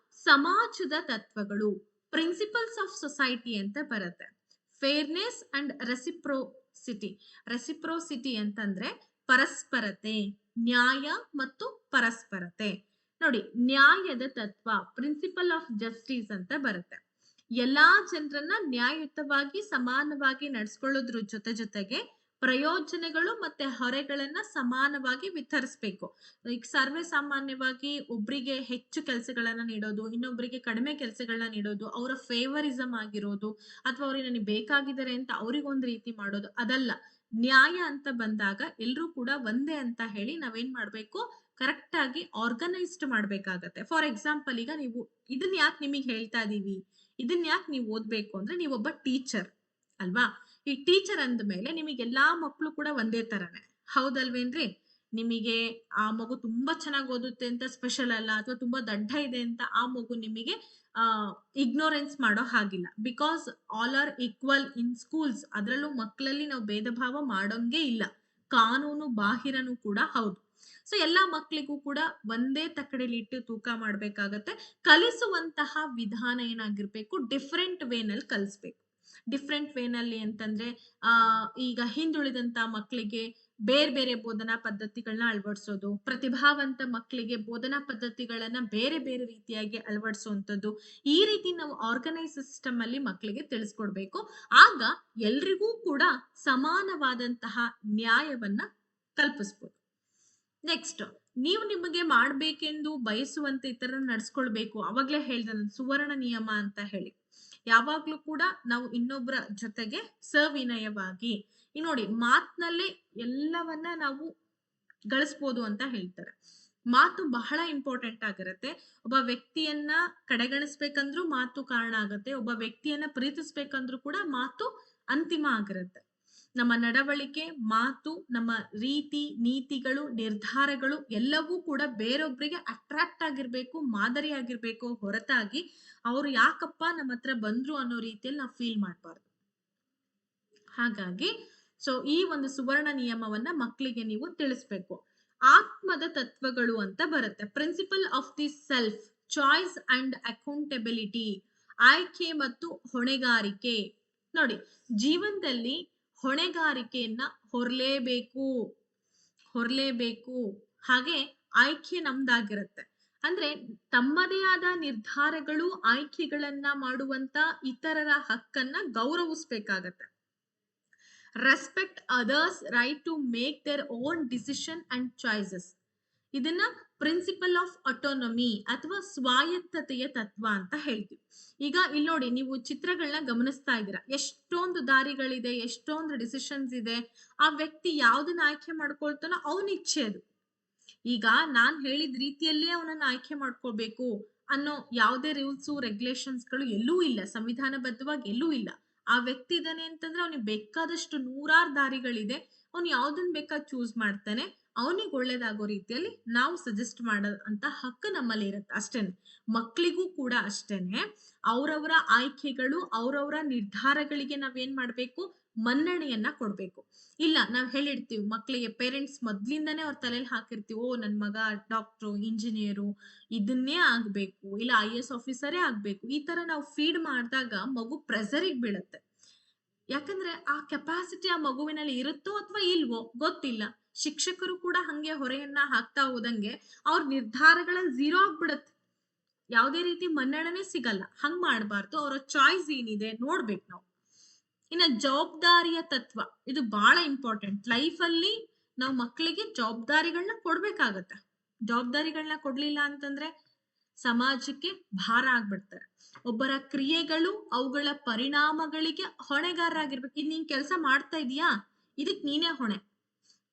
ಸಮಾಜದ ತತ್ವಗಳು, ಪ್ರಿನ್ಸಿಪಲ್ಸ್ ಆಫ್ ಸೊಸೈಟಿ ಅಂತ ಬರುತ್ತೆ. Fairness and ರೆಸಿಪ್ರೋಸಿಟಿ. ರೆಸಿಪ್ರೋಸಿಟಿ ಅಂತಂದ್ರೆ ಪರಸ್ಪರತೆ, ನ್ಯಾಯ ಮತ್ತು ಪರಸ್ಪರತೆ. ನೋಡಿ, ನ್ಯಾಯದ ತತ್ವ ಪ್ರಿನ್ಸಿಪಲ್ ಆಫ್ ಜಸ್ಟಿಸ್ ಅಂತ ಬರುತ್ತೆ. ಎಲ್ಲಾ ಜನರನ್ನ ನ್ಯಾಯಯುತವಾಗಿ ಸಮಾನವಾಗಿ ನಡೆಸ್ಕೊಳ್ಳೋದ್ರ ಜೊತೆಗೆ ಪ್ರಯೋಜನಗಳು ಮತ್ತೆ ಹೊರೆಗಳನ್ನ ಸಮಾನವಾಗಿ ವಿತರಿಸ್ಬೇಕು. ಈಗ ಸರ್ವೇ ಸಾಮಾನ್ಯವಾಗಿ ಒಬ್ರಿಗೆ ಹೆಚ್ಚು ಕೆಲಸಗಳನ್ನ ನೀಡೋದು, ಇನ್ನೊಬ್ರಿಗೆ ಕಡಿಮೆ ಕೆಲಸಗಳನ್ನ ನೀಡೋದು, ಅವರ ಫೇವರಿಸಮ್ ಆಗಿರೋದು, ಅಥವಾ ಅವ್ರಿಗೆ ನನಗೆ ಬೇಕಾಗಿದ್ದಾರೆ ಅಂತ ಅವ್ರಿಗೊಂದು ರೀತಿ ಮಾಡೋದು, ಅದಲ್ಲ. ನ್ಯಾಯ ಅಂತ ಬಂದಾಗ ಎಲ್ರೂ ಕೂಡ ಒಂದೇ ಅಂತ ಹೇಳಿ ನಾವೇನ್ ಮಾಡ್ಬೇಕು, ಕರೆಕ್ಟ್ ಆಗಿ ಆರ್ಗನೈಸ್ಡ್ ಮಾಡ್ಬೇಕಾಗತ್ತೆ. ಫಾರ್ ಎಕ್ಸಾಂಪಲ್, ಈಗ ನೀವು ಇದನ್ನ ಯಾಕೆ ನಿಮಗೆ ಹೇಳ್ತಾ ಇದೀವಿ, ಇದನ್ನ ಯಾಕೆ ನೀವು ಓದ್ಬೇಕು ಅಂದ್ರೆ ನೀವೊಬ್ಬ ಟೀಚರ್ ಅಲ್ವಾ. ಈ ಟೀಚರ್ ಅಂದ ಮೇಲೆ ನಿಮಗೆ ಎಲ್ಲಾ ಮಕ್ಕಳು ಕೂಡ ಒಂದೇ ತರನೇ, ಹೌದಲ್ವೇನ್ರಿ. ನಿಮಗೆ ಆ ಮಗು ತುಂಬಾ ಚೆನ್ನಾಗಿ ಓದುತ್ತೆ ಅಂತ ಸ್ಪೆಷಲ್ ಅಲ್ಲ, ಅಥವಾ ತುಂಬಾ ದಡ್ಡ ಇದೆ ಅಂತ ಆ ಮಗು ನಿಮಗೆ ಇಗ್ನೋರೆನ್ಸ್ ಮಾಡೋ ಹಾಗಿಲ್ಲ. Because all are equal in schools. ಅದರಲ್ಲೂ ಮಕ್ಕಳಲ್ಲಿ ನಾವು ಭೇದ ಭಾವ ಮಾಡೋಂಗೆ ಇಲ್ಲ, ಕಾನೂನು ಬಾಹಿರನು ಕೂಡ ಹೌದು. ಸೊ ಎಲ್ಲಾ ಮಕ್ಕಳಿಗೂ ಕೂಡ ಒಂದೇ ತಕ್ಕಡಿಲಿ ಇಟ್ಟು ತೂಕ ಮಾಡ್ಬೇಕಾಗತ್ತೆ. ಕಲಿಸುವಂತಹ ವಿಧಾನ ಏನಾಗಿರ್ಬೇಕು, ಡಿಫ್ರೆಂಟ್ ವೇನಲ್ಲಿ ಕಲಿಸ್ಬೇಕು. ಡಿಫ್ರೆಂಟ್ ವೇನಲ್ಲಿ ಅಂತಂದ್ರೆ ಈಗ ಹಿಂದುಳಿದಂತ ಮಕ್ಕಳಿಗೆ ಬೇರೆ ಬೇರೆ ಬೋಧನಾ ಪದ್ಧತಿಗಳನ್ನ ಅಳವಡಿಸೋದು, ಪ್ರತಿಭಾವಂತ ಮಕ್ಕಳಿಗೆ ಬೋಧನಾ ಪದ್ಧತಿಗಳನ್ನ ಬೇರೆ ಬೇರೆ ರೀತಿಯಾಗಿ ಅಳವಡಿಸುವಂಥದ್ದು. ಈ ರೀತಿ ನಾವು ಆರ್ಗನೈಸ್ ಸಿಸ್ಟಮ್ ಅಲ್ಲಿ ಮಕ್ಕಳಿಗೆ ತಿಳಿಸ್ಕೊಡ್ಬೇಕು. ಆಗ ಎಲ್ರಿಗೂ ಕೂಡ ಸಮಾನವಾದಂತಹ ನ್ಯಾಯವನ್ನ ಕಲ್ಪಿಸ್ಬೋದು. ನೆಕ್ಸ್ಟ್, ನೀವು ನಿಮಗೆ ಮಾಡ್ಬೇಕೆಂದು ಬಯಸುವಂತೆ ಇತರ ನಡ್ಸ್ಕೊಳ್ಬೇಕು. ಅವಾಗ್ಲೇ ಹೇಳ್ದೆ ನಾನು ಸುವರ್ಣ ನಿಯಮ ಅಂತ ಹೇಳಿ. ಯಾವಾಗ್ಲೂ ಕೂಡ ನಾವು ಇನ್ನೊಬ್ಬರ ಜೊತೆಗೆ ಸವಿನಯವಾಗಿ, ಈ ನೋಡಿ ಮಾತಿನಲ್ಲೇ ಎಲ್ಲವನ್ನ ನಾವು ಗಳಿಸ್ಬೋದು ಅಂತ ಹೇಳ್ತಾರೆ. ಮಾತು ಬಹಳ ಇಂಪಾರ್ಟೆಂಟ್ ಆಗಿರುತ್ತೆ. ಒಬ್ಬ ವ್ಯಕ್ತಿಯನ್ನ ಕಡೆಗಣಿಸ್ಬೇಕಂದ್ರೂ ಮಾತು ಕಾರಣ ಆಗುತ್ತೆ, ಒಬ್ಬ ವ್ಯಕ್ತಿಯನ್ನ ಪ್ರೀತಿಸ್ಬೇಕಂದ್ರೂ ಕೂಡ ಮಾತು ಅಂತಿಮ ಆಗಿರುತ್ತೆ. ನಮ್ಮ ನಡವಳಿಕೆ, ಮಾತು, ನಮ್ಮ ರೀತಿ ನೀತಿಗಳು, ನಿರ್ಧಾರಗಳು ಎಲ್ಲವೂ ಕೂಡ ಬೇರೊಬ್ಬರಿಗೆ ಅಟ್ರಾಕ್ಟ್ ಆಗಿರ್ಬೇಕು, ಮಾದರಿ ಆಗಿರ್ಬೇಕು, ಹೊರತಾಗಿ ಅವ್ರು ಯಾಕಪ್ಪ ನಮ್ಮ ಹತ್ರ ಬಂದ್ರು ಅನ್ನೋ ರೀತಿಯಲ್ಲಿ ನಾವು ಫೀಲ್ ಮಾಡಬಾರ್ದು. ಹಾಗಾಗಿ ಸೊ ಈ ಒಂದು ಸುವರ್ಣ ನಿಯಮವನ್ನ ಮಕ್ಕಳಿಗೆ ನೀವು ತಿಳಿಸ್ಬೇಕು. ಆತ್ಮದ ತತ್ವಗಳು ಅಂತ ಬರುತ್ತೆ. Principle of the self, choice and accountability, ಆಯ್ಕೆ ಮತ್ತು ಹೊಣೆಗಾರಿಕೆ. ನೋಡಿ, ಜೀವನದಲ್ಲಿ ಹೊಣೆಗಾರಿಕೆಯನ್ನ ಹೊರಲೇಬೇಕು, ಹೊರಲೇಬೇಕು. ಹಾಗೆ ಆಯ್ಕೆ ನಮ್ದಾಗಿರುತ್ತೆ. ಅಂದ್ರೆ ತಮ್ಮದೇ ಆದ ನಿರ್ಧಾರಗಳು, ಆಯ್ಕೆಗಳನ್ನ ಮಾಡುವಂತ ಇತರರ ಹಕ್ಕನ್ನ ಗೌರವಿಸ್ಬೇಕಾಗತ್ತೆ. Respect others right to make their own decision and choices. ಇದನ್ನ ಪ್ರಿನ್ಸಿಪಲ್ ಆಫ್ ಆಟೋನಮಿ ಅಥವಾ ಸ್ವಾಯತ್ತತೆಯ ತತ್ವ ಅಂತ ಹೇಳ್ತೀವಿ. ಈಗ ಇಲ್ಲಿ ನೋಡಿ, ನೀವು ಚಿತ್ರಗಳನ್ನ ಗಮನಿಸ್ತಾ ಇದ್ದೀರಾ, ಎಷ್ಟೊಂದು ದಾರಿಗಳಿದೆ, ಎಷ್ಟೊಂದು ಡಿಸಿಷನ್ಸ್ ಇದೆ. ಆ ವ್ಯಕ್ತಿ ಯಾವ್ದನ್ನ ಆಯ್ಕೆ ಮಾಡ್ಕೊಳ್ತಾನೋ ಅವನ ಇಚ್ಛೆ ಅದು. ಈಗ ನಾನ್ ಹೇಳಿದ ರೀತಿಯಲ್ಲೇ ಅವನನ್ನ ಆಯ್ಕೆ ಮಾಡ್ಕೊಳ್ಬೇಕು ಅನ್ನೋ ಯಾವುದೇ ರೂಲ್ಸ್ ರೆಗ್ಯುಲೇಷನ್ಸ್ ಗಳು ಎಲ್ಲೂ ಇಲ್ಲ, ಸಂವಿಧಾನಬದ್ಧವಾಗಿ ಎಲ್ಲೂ ಇಲ್ಲ. ಆ ವ್ಯಕ್ತಿ ಇದ್ದಾನೆ ಅಂತಂದ್ರೆ ಅವನಿಗೆ ಬೇಕಾದಷ್ಟು ನೂರಾರು ದಾರಿಗಳಿದೆ, ಅವ್ನು ಯಾವ್ದನ್ ಬೇಕಾದ್ ಚೂಸ್ ಮಾಡ್ತಾನೆ. ಅವನಿಗೆ ಒಳ್ಳೇದಾಗೋ ರೀತಿಯಲ್ಲಿ ನಾವು ಸಜೆಸ್ಟ್ ಮಾಡೋ ಅಂತ ಹಕ್ಕು ನಮ್ಮಲ್ಲಿ ಇರುತ್ತೆ ಅಷ್ಟೇನೆ. ಮಕ್ಕಳಿಗೂ ಕೂಡ ಅಷ್ಟೇನೆ, ಅವ್ರವರ ಆಯ್ಕೆಗಳು, ಅವ್ರವರ ನಿರ್ಧಾರಗಳಿಗೆ ನಾವೇನ್ ಮಾಡ್ಬೇಕು, ಮನ್ನಣೆಯನ್ನ ಕೊಡ್ಬೇಕು. ಇಲ್ಲ, ನಾವ್ ಹೇಳಿರ್ತೀವಿ ಮಕ್ಕಳಿಗೆ, ಪೇರೆಂಟ್ಸ್ ಮೊದ್ಲಿಂದಾನೇ ಅವ್ರ ತಲೆಯಲ್ಲಿ ಹಾಕಿರ್ತೀವಿ, ಓ ನನ್ ಮಗ ಡಾಕ್ಟ್ರು, ಇಂಜಿನಿಯರು, ಇದನ್ನೇ ಆಗ್ಬೇಕು, ಇಲ್ಲ IAS ಆಫೀಸರೇ ಆಗ್ಬೇಕು. ಈ ತರ ನಾವು ಫೀಡ್ ಮಾಡಿದಾಗ ಮಗು ಪ್ರೆಸರಿಗೆ ಬೀಳುತ್ತೆ. ಯಾಕಂದ್ರೆ ಆ ಕೆಪಾಸಿಟಿ ಆ ಮಗುವಿನಲ್ಲಿ ಇರುತ್ತೋ ಅಥವಾ ಇಲ್ವೋ ಗೊತ್ತಿಲ್ಲ. ಶಿಕ್ಷಕರು ಕೂಡ ಹಂಗೆ ಹೊರೆಯನ್ನ ಹಾಕ್ತಾ ಹೋದಂಗೆ ಅವ್ರ ನಿರ್ಧಾರಗಳಲ್ಲಿ ಝೀರೋ ಆಗ್ಬಿಡತ್ತೆ, ಯಾವುದೇ ರೀತಿ ಮನ್ನಣನೆ ಸಿಗಲ್ಲ. ಹಂಗ್ ಮಾಡ್ಬಾರ್ದು. ಅವರ ಚಾಯ್ಸ್ ಏನಿದೆ ನೋಡ್ಬೇಕು ನಾವು. ಇನ್ನ ಜವಾಬ್ದಾರಿಯ ತತ್ವ, ಇದು ಬಹಳ ಇಂಪಾರ್ಟೆಂಟ್. ಲೈಫ್ ಅಲ್ಲಿ ನಾವು ಮಕ್ಕಳಿಗೆ ಜವಾಬ್ದಾರಿಗಳನ್ನ ಕೊಡ್ಬೇಕಾಗತ್ತೆ. ಜವಾಬ್ದಾರಿಗಳನ್ನ ಕೊಡ್ಲಿಲ್ಲ ಅಂತಂದ್ರೆ ಸಮಾಜಕ್ಕೆ ಭಾರ ಆಗ್ಬಿಡ್ತಾರೆ. ಒಬ್ಬರ ಕ್ರಿಯೆಗಳು, ಅವುಗಳ ಪರಿಣಾಮಗಳಿಗೆ ಹೊಣೆಗಾರರಾಗಿರ್ಬೇಕು. ಇದ್ ನೀನ್ ಕೆಲಸ ಮಾಡ್ತಾ ಇದೀಯಾ, ಇದಕ್ ನೀನೇ ಹೊಣೆ,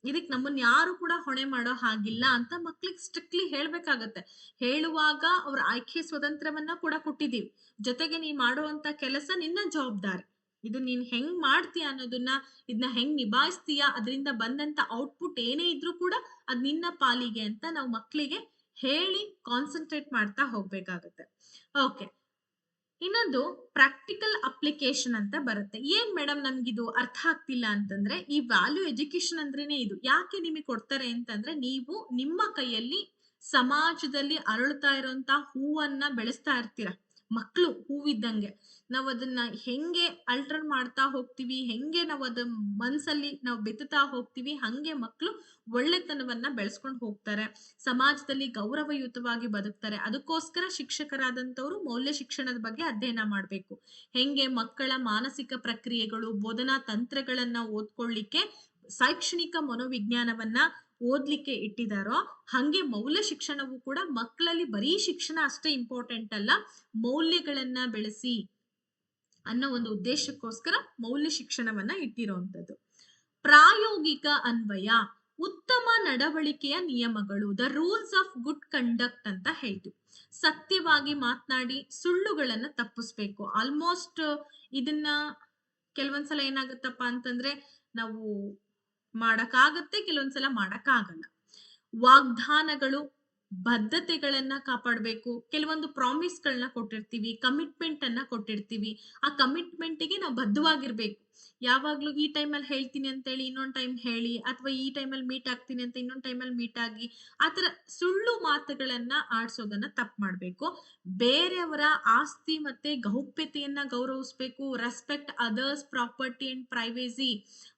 ಇದಕ್ ನಮ್ಮನ್ನ ಯಾರು ಕೂಡ ಹೊಣೆ ಮಾಡೋ ಹಾಗಿಲ್ಲ ಅಂತ ಮಕ್ಳಿಗೆ ಸ್ಟ್ರಿಕ್ಟ್ಲಿ ಹೇಳ್ಬೇಕಾಗತ್ತೆ. ಹೇಳುವಾಗ ಅವ್ರ ಆಯ್ಕೆ ಸ್ವತಂತ್ರವನ್ನ ಕೂಡ ಕೊಟ್ಟಿದೀವಿ. ಜೊತೆಗೆ ನೀ ಮಾಡುವಂತ ಕೆಲಸ ನಿನ್ನ ಜವಾಬ್ದಾರಿ, ಇದು ನೀನ್ ಹೆಂಗ್ ಮಾಡ್ತೀಯ ಅನ್ನೋದನ್ನ, ಇದನ್ನ ಹೆಂಗ್ ನಿಭಾಯಿಸ್ತೀಯ, ಅದರಿಂದ ಬಂದಂತ ಔಟ್ಪುಟ್ ಏನೇ ಇದ್ರೂ ಕೂಡ ಅದ್ ನಿನ್ನ ಪಾಲಿಗೆ ಅಂತ ನಾವು ಮಕ್ಕಳಿಗೆ ಹೇಳಿ ಕಾನ್ಸಂಟ್ರೇಟ್ ಮಾಡ್ತಾ ಹೋಗ್ಬೇಕಾಗತ್ತೆ. ಓಕೆ, ಇನ್ನೊಂದು ಪ್ರಾಕ್ಟಿಕಲ್ ಅಪ್ಲಿಕೇಶನ್ ಅಂತ ಬರುತ್ತೆ. ಏನ್ ಮೇಡಮ್ ನಮ್ಗಿದು ಅರ್ಥ ಆಗ್ತಿಲ್ಲ ಅಂತಂದ್ರೆ, ಈ ವ್ಯಾಲ್ಯೂ ಎಜುಕೇಶನ್ ಅಂದ್ರೇನೆ ಇದು. ಯಾಕೆ ನಿಮಗೆ ಕೊಡ್ತಾರೆ ಅಂತಂದ್ರೆ, ನೀವು ನಿಮ್ಮ ಕೈಯಲ್ಲಿ ಸಮಾಜದಲ್ಲಿ ಅರಳುತ್ತಾ ಇರುವಂತ ಹೂವನ್ನ ಬೆಳೆಸ್ತಾ ಇರ್ತೀರ. ಮಕ್ಕಳು ಹೂವಿದ್ದಂಗೆ, ನಾವ್ ಅದನ್ನ ಹೆಂಗೆ ಅಲ್ಟರ್ ಮಾಡ್ತಾ ಹೋಗ್ತೀವಿ, ಹೆಂಗೆ ನಾವು ಅದ ಮನ್ಸಲ್ಲಿ ನಾವು ಬೆತ್ತುತ್ತಾ ಹೋಗ್ತೀವಿ, ಹಂಗೆ ಮಕ್ಕಳು ಒಳ್ಳೆತನವನ್ನ ಬೆಳೆಸ್ಕೊಂಡು ಹೋಗ್ತಾರೆ, ಸಮಾಜದಲ್ಲಿ ಗೌರವಯುತವಾಗಿ ಬದುಕ್ತಾರೆ. ಅದಕ್ಕೋಸ್ಕರ ಶಿಕ್ಷಕರಾದಂತವ್ರು ಮೌಲ್ಯ ಶಿಕ್ಷಣದ ಬಗ್ಗೆ ಅಧ್ಯಯನ ಮಾಡ್ಬೇಕು. ಹೆಂಗೆ ಮಕ್ಕಳ ಮಾನಸಿಕ ಪ್ರಕ್ರಿಯೆಗಳು, ಬೋಧನಾ ತಂತ್ರಗಳನ್ನ ಓದ್ಕೊಳ್ಳಿಕ್ಕೆ ಶೈಕ್ಷಣಿಕ ಮನೋವಿಜ್ಞಾನವನ್ನ ಓದ್ಲಿಕ್ಕೆ ಇಟ್ಟಿದಾರೋ, ಹಂಗೆ ಮೌಲ್ಯ ಶಿಕ್ಷಣವು ಕೂಡ ಮಕ್ಕಳಲ್ಲಿ ಬರೀ ಶಿಕ್ಷಣ ಅಷ್ಟೇ ಇಂಪಾರ್ಟೆಂಟ್ ಅಲ್ಲ, ಮೌಲ್ಯಗಳನ್ನ ಬೆಳೆಸಿ ಅನ್ನೋ ಒಂದು ಉದ್ದೇಶಕ್ಕೋಸ್ಕರ ಮೌಲ್ಯ ಶಿಕ್ಷಣವನ್ನ ಇಟ್ಟಿರುವಂತದ್ದು. ಪ್ರಾಯೋಗಿಕ ಅನ್ವಯ, ಉತ್ತಮ ನಡವಳಿಕೆಯ ನಿಯಮಗಳು, the rules of good conduct ಅಂತ ಹೇಳ್ತೀವಿ. ಸತ್ಯವಾಗಿ ಮಾತನಾಡಿ ಸುಳ್ಳುಗಳನ್ನ ತಪ್ಪಿಸ್ಬೇಕು. ಆಲ್ಮೋಸ್ಟ್ ಇದನ್ನ ಕೆಲವೊಂದ್ಸಲ ಏನಾಗುತ್ತಪ್ಪ ಅಂತಂದ್ರೆ ನಾವು ಮಾಡಕ್ಕಾಗತ್ತೆ, ಕೆಲವೊಂದ್ಸಲ ಮಾಡಕ್ಕಾಗಲ್ಲ. ವಾಗ್ದಾನಗಳು, ಬದ್ಧತೆಗಳನ್ನ ಕಾಪಾಡಬೇಕು. ಕೆಲವೊಂದು ಪ್ರಾಮಿಸ್ಗಳನ್ನ ಕೊಟ್ಟಿರ್ತೀವಿ, ಕಮಿಟ್ಮೆಂಟ್ ಅನ್ನ ಕೊಟ್ಟಿರ್ತೀವಿ. ಆ ಕಮಿಟ್ಮೆಂಟ್ಗೆ ನಾವು ಬದ್ಧವಾಗಿರ್ಬೇಕು. ಯಾವಾಗ್ಲೂ ಈ ಟೈಮಲ್ಲಿ ಹೇಳ್ತೀನಿ ಅಂತ ಹೇಳಿ ಇನ್ನೊಂದ್ ಟೈಮ್ ಹೇಳಿ, ಅಥವಾ ಈ ಟೈಮಲ್ಲಿ ಮೀಟ್ ಆಗ್ತೀನಿ ಅಂತ ಇನ್ನೊಂದ್ ಟೈಮಲ್ಲಿ ಮೀಟ್ ಆಗಿ, ಆತರ ಸುಳ್ಳು ಮಾತುಗಳನ್ನ ಆಡ್ಸೋದನ್ನ ತಪ್ಪು ಮಾಡ್ಬೇಕು. ಬೇರೆಯವರ ಆಸ್ತಿ ಮತ್ತೆ ಗೌಪ್ಯತೆಯನ್ನ ಗೌರವಿಸ್ಬೇಕು. Respect others property and privacy.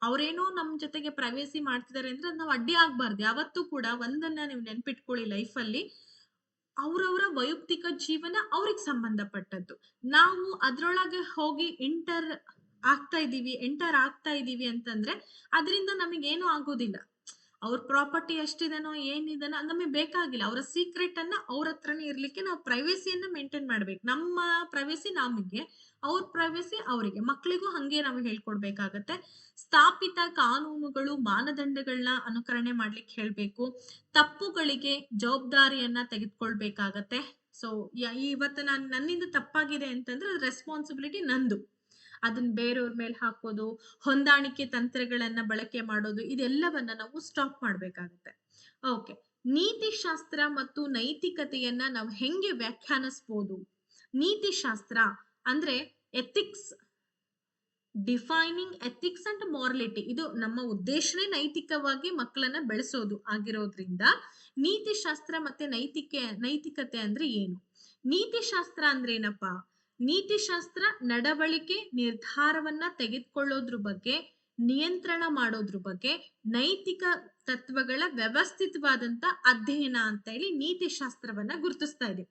ಅವ್ರೇನೋ ನಮ್ ಜೊತೆಗೆ ಪ್ರೈವೇಸಿ ಮಾಡ್ತಿದ್ದಾರೆ ಅಂದ್ರೆ ನಾವು ಅಡ್ಡಿ ಆಗ್ಬಾರ್ದು. ಯಾವತ್ತೂ ಕೂಡ ಒಂದನ್ನ ನೀವು ನೆನ್ಪಿಟ್ಕೊಳ್ಳಿ, ಲೈಫಲ್ಲಿ ಅವ್ರವ್ರ ವೈಯಕ್ತಿಕ ಜೀವನ ಅವ್ರಿಗೆ ಸಂಬಂಧಪಟ್ಟದ್ದು. ನಾವು ಅದ್ರೊಳಗೆ ಹೋಗಿ ಎಂಟರ್ ಆಗ್ತಾ ಇದೀವಿ ಅಂತಂದ್ರೆ ಅದರಿಂದ ನಮಗೇನು ಆಗೋದಿಲ್ಲ. ಅವ್ರ ಪ್ರಾಪರ್ಟಿ ಎಷ್ಟಿದನೋ ಏನಿದನೋ ನಮಗೆ ಬೇಕಾಗಿಲ್ಲ. ಅವರ ಸೀಕ್ರೆಟ್ ಅನ್ನ ಅವ್ರ ಹತ್ರನೇ ಇರ್ಲಿಕ್ಕೆ ನಾವು ಪ್ರೈವೇಸಿಯನ್ನ ಮೇಂಟೈನ್ ಮಾಡ್ಬೇಕು. ನಮ್ಮ ಪ್ರೈವೇಸಿ ನಮಗೆ, ಅವ್ರ ಪ್ರೈವೇಸಿ ಅವರಿಗೆ. ಮಕ್ಕಳಿಗೂ ಹಂಗೆ ನಾವು ಹೇಳ್ಕೊಡ್ಬೇಕಾಗತ್ತೆ. ಸ್ಥಾಪಿತ ಕಾನೂನುಗಳು, ಮಾನದಂಡಗಳನ್ನ ಅನುಕರಣೆ ಮಾಡ್ಲಿಕ್ಕೆ ಹೇಳ್ಬೇಕು. ತಪ್ಪುಗಳಿಗೆ ಜವಾಬ್ದಾರಿಯನ್ನ ತೆಗೆದುಕೊಳ್ಬೇಕಾಗತ್ತೆ. ಸೊ ಇವತ್ತು ನನ್ನಿಂದ ತಪ್ಪಾಗಿದೆ ಅಂತಂದ್ರೆ ರೆಸ್ಪಾನ್ಸಿಬಿಲಿಟಿ ನಂದು. ಅದನ್ನ ಬೇರೆಯವ್ರ ಮೇಲೆ ಹಾಕೋದು, ಹೊಂದಾಣಿಕೆ ತಂತ್ರಗಳನ್ನ ಬಳಕೆ ಮಾಡೋದು, ಇದೆಲ್ಲವನ್ನ ನಾವು ಸ್ಟಾಪ್ ಮಾಡ್ಬೇಕಾಗತ್ತೆ. ಓಕೆ, ನೀತಿಶಾಸ್ತ್ರ ಮತ್ತು ನೈತಿಕತೆಯನ್ನ ನಾವು ಹೆಂಗೆ ವ್ಯಾಖ್ಯಾನಿಸ್ಬೋದು? ನೀತಿಶಾಸ್ತ್ರ ಅಂದ್ರೆ ethics, defining ethics and morality, ಇದು ನಮ್ಮ ಉದ್ದೇಶನೇ ನೈತಿಕವಾಗಿ ಮಕ್ಕಳನ್ನ ಬೆಳೆಸೋದು ಆಗಿರೋದ್ರಿಂದ ನೀತಿಶಾಸ್ತ್ರ ಮತ್ತೆ ನೈತಿಕತೆ ಅಂದ್ರೆ ಏನು? ನೀತಿಶಾಸ್ತ್ರ ಅಂದ್ರೆ ಏನಪ್ಪಾ? ನೀತಿಶಾಸ್ತ್ರ ನಡವಳಿಕೆ ನಿರ್ಧಾರವನ್ನ ತೆಗೆದುಕೊಳ್ಳೋದ್ರ ಬಗ್ಗೆ, ನಿಯಂತ್ರಣ ಮಾಡೋದ್ರ ಬಗ್ಗೆ, ನೈತಿಕ ತತ್ವಗಳ ವ್ಯವಸ್ಥಿತವಾದಂತ ಅಧ್ಯಯನ ಅಂತ ಹೇಳಿ ನೀತಿಶಾಸ್ತ್ರವನ್ನ ಗುರುತಿಸ್ತಾ ಇದೆ.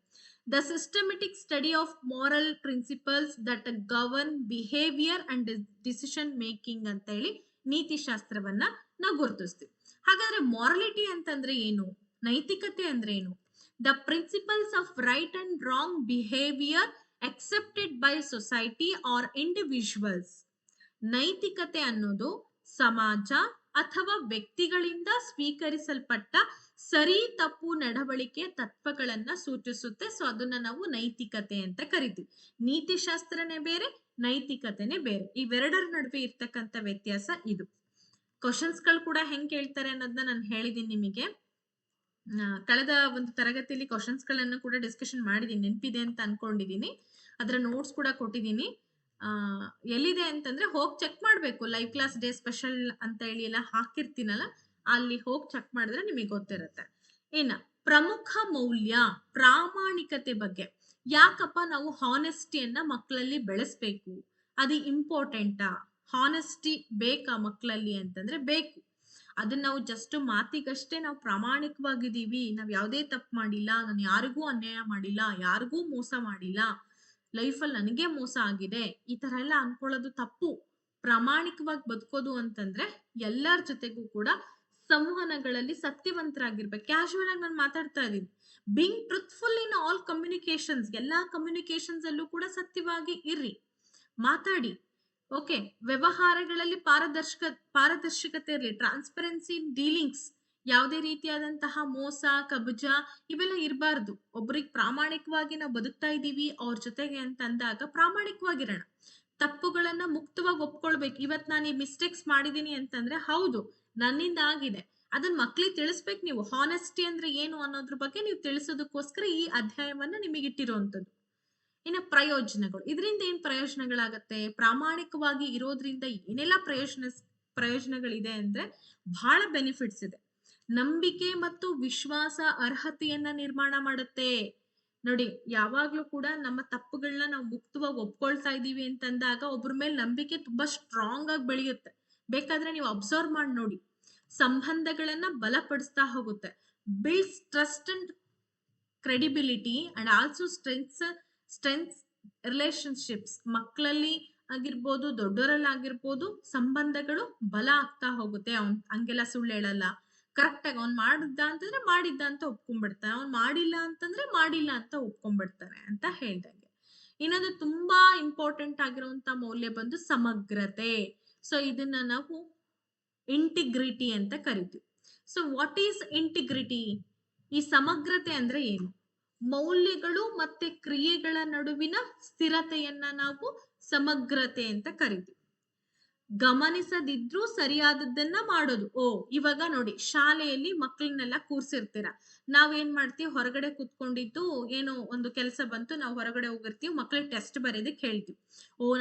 The systematic study of moral principles that govern behaviour and decision making ಅಂತ ಹೇಳಿ ನೀತಿಶಾಸ್ತ್ರವನ್ನ ನಾವು ಗುರುತಿಸ್ತೀವಿ. ಹಾಗಾದ್ರೆ ಮಾರಲಿಟಿ ಅಂತಂದ್ರೆ ಏನು? ನೈತಿಕತೆ ಅಂದ್ರೆ ಏನು? The principles of right and wrong behaviour accepted by society or individuals. ನೈತಿಕತೆ ಅನ್ನೋದು ಸಮಾಜ ಅಥವಾ ವ್ಯಕ್ತಿಗಳಿಂದ ಸ್ವೀಕರಿಸಲ್ಪಟ್ಟ ಸರಿ ತಪ್ಪು ನಡವಳಿಕೆ ತತ್ವಗಳನ್ನ ಸೂಚಿಸುತ್ತೆ. ಸೊ ಅದನ್ನ ನಾವು ನೈತಿಕತೆ ಅಂತ ಕರಿತೀವಿ. ನೀತಿಶಾಸ್ತ್ರನೇ ಬೇರೆ, ನೈತಿಕತೆನೇ ಬೇರೆ. ಇವೆರಡರ ನಡುವೆ ಇರ್ತಕ್ಕಂಥ ವ್ಯತ್ಯಾಸ ಇದು. ಕ್ವಶನ್ಸ್ಗಳು ಕೂಡ ಹೆಂಗ್ ಕೇಳ್ತಾರೆ ಅನ್ನೋದನ್ನ ನಾನು ಹೇಳಿದೀನಿ ನಿಮಗೆ. ಕಳೆದ ಒಂದು ತರಗತಿಯಲ್ಲಿ ಕ್ವಶನ್ಸ್ ಗಳನ್ನು ಕೂಡ ಡಿಸ್ಕಷನ್ ಮಾಡಿದೀನಿ, ನೆನಪಿದೆ ಅಂತ ಅನ್ಕೊಂಡಿದೀನಿ. ಅದರ ನೋಟ್ಸ್ ಕೂಡ ಕೊಟ್ಟಿದ್ದೀನಿ. ಎಲ್ಲಿದೆ ಅಂತಂದ್ರೆ ಹೋಗಿ ಚೆಕ್ ಮಾಡ್ಬೇಕು. ಲೈವ್ ಕ್ಲಾಸ್ ಡೇ ಸ್ಪೆಷಲ್ ಅಂತ ಹೇಳಿ ಎಲ್ಲ ಹಾಕಿರ್ತೀನಲ್ಲ, ಅಲ್ಲಿ ಹೋಗಿ ಚೆಕ್ ಮಾಡಿದ್ರೆ ನಿಮಗೆ ಗೊತ್ತಿರುತ್ತೆ. ಇನ್ನ ಪ್ರಮುಖ ಮೌಲ್ಯ ಪ್ರಾಮಾಣಿಕತೆ ಬಗ್ಗೆ, ಯಾಕಪ್ಪ ನಾವು ಹಾನೆಸ್ಟಿಯನ್ನ ಮಕ್ಕಳಲ್ಲಿ ಬೆಳೆಸ್ಬೇಕು? ಅದು ಇಂಪಾರ್ಟೆಂಟಾ? ಹಾನೆಸ್ಟಿ ಬೇಕಾ ಮಕ್ಕಳಲ್ಲಿ ಅಂತಂದ್ರೆ ಬೇಕು. ಅದನ್ನ ನಾವು ಜಸ್ಟ್ ಮಾತಿಗಷ್ಟೇ ನಾವು ಪ್ರಾಮಾಣಿಕವಾಗಿದ್ದೀವಿ, ನಾವ್ ಯಾವುದೇ ತಪ್ಪು ಮಾಡಿಲ್ಲ, ನಾನು ಯಾರಿಗೂ ಅನ್ಯಾಯ ಮಾಡಿಲ್ಲ, ಯಾರಿಗೂ ಮೋಸ ಮಾಡಿಲ್ಲ, ಲೈಫಲ್ಲಿ ನನಗೆ ಮೋಸ ಆಗಿದೆ, ಈ ತರ ಎಲ್ಲ ಅನ್ಕೊಳ್ಳೋದು ತಪ್ಪು. ಪ್ರಾಮಾಣಿಕವಾಗಿ ಬದುಕೋದು ಅಂತಂದ್ರೆ ಎಲ್ಲರ ಜೊತೆಗೂ ಕೂಡ ಸಂವಹನಗಳಲ್ಲಿ ಸತ್ಯವಂತರಾಗಿರ್ಬೇಕು. ಕ್ಯಾಶುವಲ್ ಆಗಿ ನಾನು ಮಾತಾಡ್ತಾ ಇದ್ದೀನಿ. Being truthful in all communications, ಎಲ್ಲಾ ಕಮ್ಯುನಿಕೇಶನ್ಸ್ ಅಲ್ಲೂ ಕೂಡ ಸತ್ಯವಾಗಿ ಇರ್ರಿ, ಮಾತಾಡಿ. ಓಕೆ, ವ್ಯವಹಾರಗಳಲ್ಲಿ ಪಾರದರ್ಶಕತೆ ಇರಲಿ, ಟ್ರಾನ್ಸ್ಪರೆನ್ಸಿ ಇನ್ ಡೀಲಿಂಗ್ಸ್, ಯಾವುದೇ ರೀತಿಯಾದಂತಹ ಮೋಸ ಕಬಜ ಇವೆಲ್ಲ ಇರಬಾರ್ದು. ಒಬ್ರಿಗೆ ಪ್ರಾಮಾಣಿಕವಾಗಿ ನಾವು ಬದುಕ್ತಾ ಇದ್ದೀವಿ ಅವ್ರ ಜೊತೆಗೆ ಅಂತ ಅಂದಾಗ ಪ್ರಾಮಾಣಿಕವಾಗಿರೋಣ. ತಪ್ಪುಗಳನ್ನ ಮುಕ್ತವಾಗಿ ಒಪ್ಕೊಳ್ಬೇಕು. ಇವತ್ ನಾನು ಈ ಮಿಸ್ಟೇಕ್ಸ್ ಮಾಡಿದೀನಿ ಅಂತಂದ್ರೆ ಹೌದು ನನ್ನಿಂದ ಆಗಿದೆ, ಅದನ್ನ ಮಕ್ಳಿಗೆ ತಿಳಿಸ್ಬೇಕು. ನೀವು ಹಾನೆಸ್ಟಿ ಅಂದ್ರೆ ಏನು ಅನ್ನೋದ್ರ ಬಗ್ಗೆ ನೀವು ತಿಳಿಸೋದಕ್ಕೋಸ್ಕರ ಈ ಅಧ್ಯಾಯವನ್ನ ನಿಮಗೆ ಇಟ್ಟಿರುವಂತದ್ದು. ಇನ್ನು ಪ್ರಯೋಜನಗಳು, ಇದರಿಂದ ಏನ್ ಪ್ರಯೋಜನಗಳಾಗತ್ತೆ? ಪ್ರಾಮಾಣಿಕವಾಗಿ ಇರೋದ್ರಿಂದ ಏನೆಲ್ಲ ಪ್ರಯೋಜನಗಳಿದೆ ಅಂದ್ರೆ ಬಹಳ ಬೆನಿಫಿಟ್ಸ್ ಇದೆ. ನಂಬಿಕೆ ಮತ್ತು ವಿಶ್ವಾಸ ಅರ್ಹತೆಯನ್ನ ನಿರ್ಮಾಣ ಮಾಡುತ್ತೆ. ನೋಡಿ, ಯಾವಾಗ್ಲೂ ಕೂಡ ನಮ್ಮ ತಪ್ಪುಗಳನ್ನ ನಾವು ಮುಕ್ತವಾಗಿ ಒಪ್ಕೊಳ್ತಾ ಇದೀವಿ ಅಂತಂದಾಗ ಒಬ್ರ ಮೇಲೆ ನಂಬಿಕೆ ತುಂಬಾ ಸ್ಟ್ರಾಂಗ್ ಆಗಿ ಬೆಳೆಯುತ್ತೆ. ಬೇಕಾದ್ರೆ ನೀವು ಅಬ್ಸರ್ವ್ ಮಾಡಿ ನೋಡಿ, ಸಂಬಂಧಗಳನ್ನ ಬಲಪಡಿಸ್ತಾ ಹೋಗುತ್ತೆ. Builds trust and credibility and also strengths relationships. ಮಕ್ಕಳಲ್ಲಿ ಆಗಿರ್ಬೋದು, ದೊಡ್ಡವರಲ್ಲಿ ಆಗಿರ್ಬೋದು, ಸಂಬಂಧಗಳು ಬಲ ಆಗ್ತಾ ಹೋಗುತ್ತೆ. ಅವ್ನ್ ಹಂಗೆಲ್ಲ ಸುಳ್ಳು ಹೇಳಲ್ಲ, ಕರೆಕ್ಟ್ ಆಗಿ ಅವ್ನ್ ಮಾಡಿದ್ದ ಅಂತಂದ್ರೆ ಮಾಡಿದ್ದ ಅಂತ ಒಪ್ಕೊಂಡ್ಬಿಡ್ತಾನೆ, ಅವ್ನ್ ಮಾಡಿಲ್ಲ ಅಂತಂದ್ರೆ ಮಾಡಿಲ್ಲ ಅಂತ ಒಪ್ಕೊಂಡ್ಬಿಡ್ತಾನೆ ಅಂತ ಹೇಳ್ದಂಗೆ. ಇನ್ನೊಂದು ತುಂಬಾ ಇಂಪಾರ್ಟೆಂಟ್ ಆಗಿರುವಂತ ಮೌಲ್ಯ ಬಂದು ಸಮಗ್ರತೆ. ಸೊ ಇದನ್ನ ನಾವು ಇಂಟಿಗ್ರಿಟಿ ಅಂತ ಕರಿತೀವಿ. So what is integrity? ಈ ಸಮಗ್ರತೆ ಅಂದ್ರೆ ಏನು? ಮೌಲ್ಯಗಳು ಮತ್ತೆ ಕ್ರಿಯೆಗಳ ನಡುವಿನ ಸ್ಥಿರತೆಯನ್ನ ನಾವು ಸಮಗ್ರತೆ ಅಂತ ಕರಿತೀವಿ. ಗಮನಿಸದಿದ್ರೂ ಸರಿಯಾದದ್ದನ್ನ ಮಾಡೋದು. ಇವಾಗ ನೋಡಿ, ಶಾಲೆಯಲ್ಲಿ ಮಕ್ಕಳನ್ನೆಲ್ಲ ಕೂರ್ಸಿರ್ತೀರ, ನಾವೇನ್ ಮಾಡ್ತೀವಿ, ಹೊರಗಡೆ ಕುತ್ಕೊಂಡಿದ್ದು ಏನೋ ಒಂದು ಕೆಲಸ ಬಂತು, ನಾವು ಹೊರಗಡೆ ಹೋಗಿರ್ತೀವಿ, ಮಕ್ಳಿಗೆ ಟೆಸ್ಟ್ ಬರೆಯೋದಕ್ಕೆ ಹೇಳ್ತೀವಿ.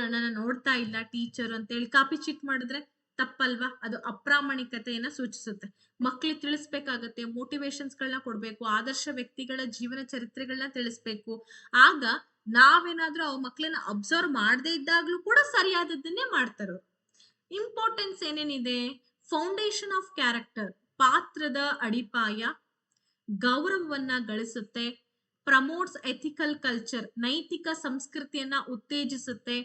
ನನ್ನನ್ನ ನೋಡ್ತಾ ಇಲ್ಲ ಟೀಚರ್ ಅಂತ ಹೇಳಿ ಕಾಪಿ ಚೀಟ್ ಮಾಡಿದ್ರೆ ತಪ್ಪಲ್ವಾ? ಅದು ಅಪ್ರಾಮಾಣಿಕತೆಯನ್ನ ಸೂಚಿಸುತ್ತೆ. ಮಕ್ಳಿಗೆ ತಿಳಿಸ್ಬೇಕಾಗತ್ತೆ, ಮೋಟಿವೇಶನ್ಸ್ ಗಳನ್ನ ಕೊಡ್ಬೇಕು, ಆದರ್ಶ ವ್ಯಕ್ತಿಗಳ ಜೀವನ ಚರಿತ್ರೆಗಳನ್ನ ತಿಳಿಸ್ಬೇಕು. ಆಗ ನಾವೇನಾದ್ರೂ ಅವ್ ಮಕ್ಳನ್ನ ಅಬ್ಸರ್ವ್ ಮಾಡದೇ ಇದ್ದಾಗ್ಲೂ ಕೂಡ ಸರಿಯಾದದ್ದನ್ನೇ ಮಾಡ್ತಾರೋ. ಇಂಪಾರ್ಟೆನ್ಸ್ ಏನೇನಿದೆ? ಫೌಂಡೇಶನ್ ಆಫ್ ಕ್ಯಾರೆಕ್ಟರ್, ಪಾತ್ರದ ಅಡಿಪಾಯ, ಗೌರವವನ್ನ ಗಳಿಸುತ್ತೆ, ಪ್ರಮೋಟ್ಸ್ ಎಥಿಕಲ್ ಕಲ್ಚರ್, ನೈತಿಕ ಸಂಸ್ಕೃತಿಯನ್ನ ಉತ್ತೇಜಿಸುತ್ತೆ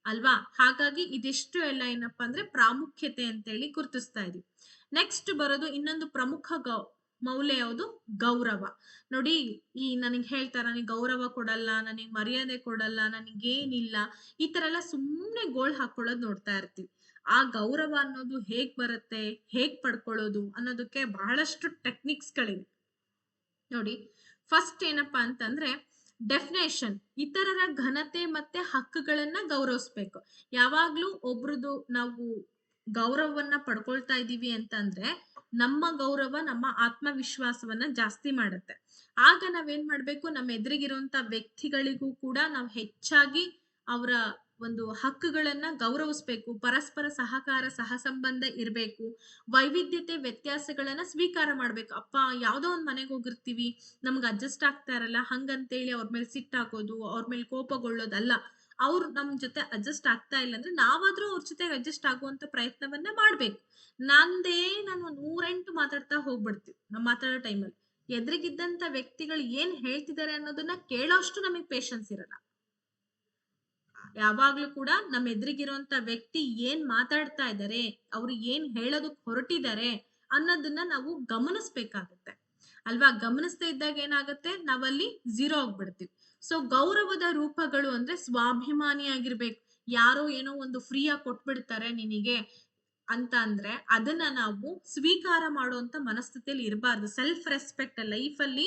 ಅಲ್ವಾ? ಹಾಗಾಗಿ ಇದಿಷ್ಟು ಎಲ್ಲ ಏನಪ್ಪಾ ಅಂದ್ರೆ ಪ್ರಾಮುಖ್ಯತೆ ಅಂತ ಹೇಳಿ ಗುರುತಿಸ್ತಾ ಇದೀವಿ. ನೆಕ್ಸ್ಟ್ ಬರೋದು ಇನ್ನೊಂದು ಪ್ರಮುಖ ಮೌಲ್ಯ ಯಾವುದು? ಗೌರವ. ನೋಡಿ, ಈ ನನಗೆ ಹೇಳ್ತಾರ, ನನಗೆ ಗೌರವ ಕೊಡಲ್ಲ, ನನಗೆ ಮರ್ಯಾದೆ ಕೊಡಲ್ಲ, ನನಗೇನಿಲ್ಲ, ಈ ತರ ಎಲ್ಲ ಸುಮ್ಮನೆ ಗೋಳ್ ಹಾಕೊಳ್ಳೋದು ನೋಡ್ತಾ ಇರ್ತೀವಿ. ಆ ಗೌರವ ಅನ್ನೋದು ಹೇಗ್ ಬರುತ್ತೆ, ಹೇಗ್ ಪಡ್ಕೊಳ್ಳೋದು ಅನ್ನೋದಕ್ಕೆ ಬಹಳಷ್ಟು ಟೆಕ್ನಿಕ್ಸ್ ಗಳಿವೆ. ನೋಡಿ, ಫಸ್ಟ್ ಏನಪ್ಪಾ ಅಂತಂದ್ರೆ ಡೆಫಿನೇಷನ್, ಇತರರ ಘನತೆ ಮತ್ತೆ ಹಕ್ಕುಗಳನ್ನ ಗೌರವಿಸ್ಬೇಕು. ಯಾವಾಗ್ಲೂ ಒಬ್ರದು ನಾವು ಗೌರವವನ್ನ ಪಡ್ಕೊಳ್ತಾ ಇದೀವಿ ಅಂತಂದ್ರೆ ನಮ್ಮ ಗೌರವ ನಮ್ಮ ಆತ್ಮವಿಶ್ವಾಸವನ್ನ ಜಾಸ್ತಿ ಮಾಡುತ್ತೆ. ಆಗ ನಾವೇನ್ ಮಾಡ್ಬೇಕು, ನಮ್ಮ ಎದುರಿಗಿರುವಂತ ವ್ಯಕ್ತಿಗಳಿಗೂ ಕೂಡ ನಾವು ಹೆಚ್ಚಾಗಿ ಅವರ ಒಂದು ಹಕ್ಕುಗಳನ್ನ ಗೌರವಿಸ್ಬೇಕು, ಪರಸ್ಪರ ಸಹಕಾರ ಸಹಸಂಬಂಧ ಇರಬೇಕು, ವೈವಿಧ್ಯತೆ ವ್ಯತ್ಯಾಸಗಳನ್ನ ಸ್ವೀಕಾರ ಮಾಡ್ಬೇಕು. ಅಪ್ಪ ಯಾವ್ದೋ ಒಂದ್ ಮನೆಗೆ ಹೋಗಿರ್ತೀವಿ, ನಮ್ಗೆ ಅಡ್ಜಸ್ಟ್ ಆಗ್ತಾ ಇರಲ್ಲ ಹಂಗಂತೇಳಿ ಅವ್ರ ಮೇಲೆ ಸಿಟ್ಟಾಗೋದು, ಅವ್ರ ಮೇಲೆ ಕೋಪಗೊಳ್ಳೋದಲ್ಲ. ಅವ್ರು ನಮ್ ಜೊತೆ ಅಡ್ಜಸ್ಟ್ ಆಗ್ತಾ ಇಲ್ಲ ಅಂದ್ರೆ ನಾವಾದ್ರೂ ಅವ್ರ ಜೊತೆ ಅಡ್ಜಸ್ಟ್ ಆಗುವಂತ ಪ್ರಯತ್ನವನ್ನ ಮಾಡ್ಬೇಕು. ನಾನು 108 ಮಾತಾಡ್ತಾ ಹೋಗ್ಬಿಡ್ತೀವಿ ನಾವ್ ಮಾತಾಡೋ ಟೈಮಲ್ಲಿ. ಎದುರಿಗಿದ್ದಂತ ವ್ಯಕ್ತಿಗಳು ಏನ್ ಹೇಳ್ತಿದ್ದಾರೆ ಅನ್ನೋದನ್ನ ಕೇಳೋಷ್ಟು ನಮಗ್ ಪೇಶನ್ಸ್ ಇರಲ್ಲ. ಯಾವಾಗ್ಲೂ ಕೂಡ ನಮ್ಮ ಎದುರಿಗಿರುವಂತ ವ್ಯಕ್ತಿ ಏನ್ ಮಾತಾಡ್ತಾ ಇದ್ದಾರೆ, ಅವ್ರು ಏನ್ ಹೇಳೋದಕ್ ಹೊರಟಿದ್ದಾರೆ ಅನ್ನೋದನ್ನ ನಾವು ಗಮನಿಸ್ಬೇಕಾಗತ್ತೆ ಅಲ್ವಾ. ಗಮನಿಸ್ತಾ ಇದ್ದಾಗ ಏನಾಗುತ್ತೆ, ನಾವಲ್ಲಿ ಝೀರೋ ಆಗ್ಬಿಡ್ತೀವಿ. ಸೊ ಗೌರವದ ರೂಪಗಳು ಅಂದ್ರೆ ಸ್ವಾಭಿಮಾನಿ ಆಗಿರ್ಬೇಕು. ಯಾರೋ ಏನೋ ಒಂದು ಫ್ರೀಯಾಗಿ ಕೊಟ್ಬಿಡ್ತಾರೆ ನಿನಗೆ ಅಂತ ಅಂದ್ರೆ ಅದನ್ನ ನಾವು ಸ್ವೀಕಾರ ಮಾಡುವಂತ ಮನಸ್ಥಿತಿಯಲ್ಲಿ ಇರಬಾರ್ದು. ಸೆಲ್ಫ್ ರೆಸ್ಪೆಕ್ಟ್ ಲೈಫ್ ಅಲ್ಲಿ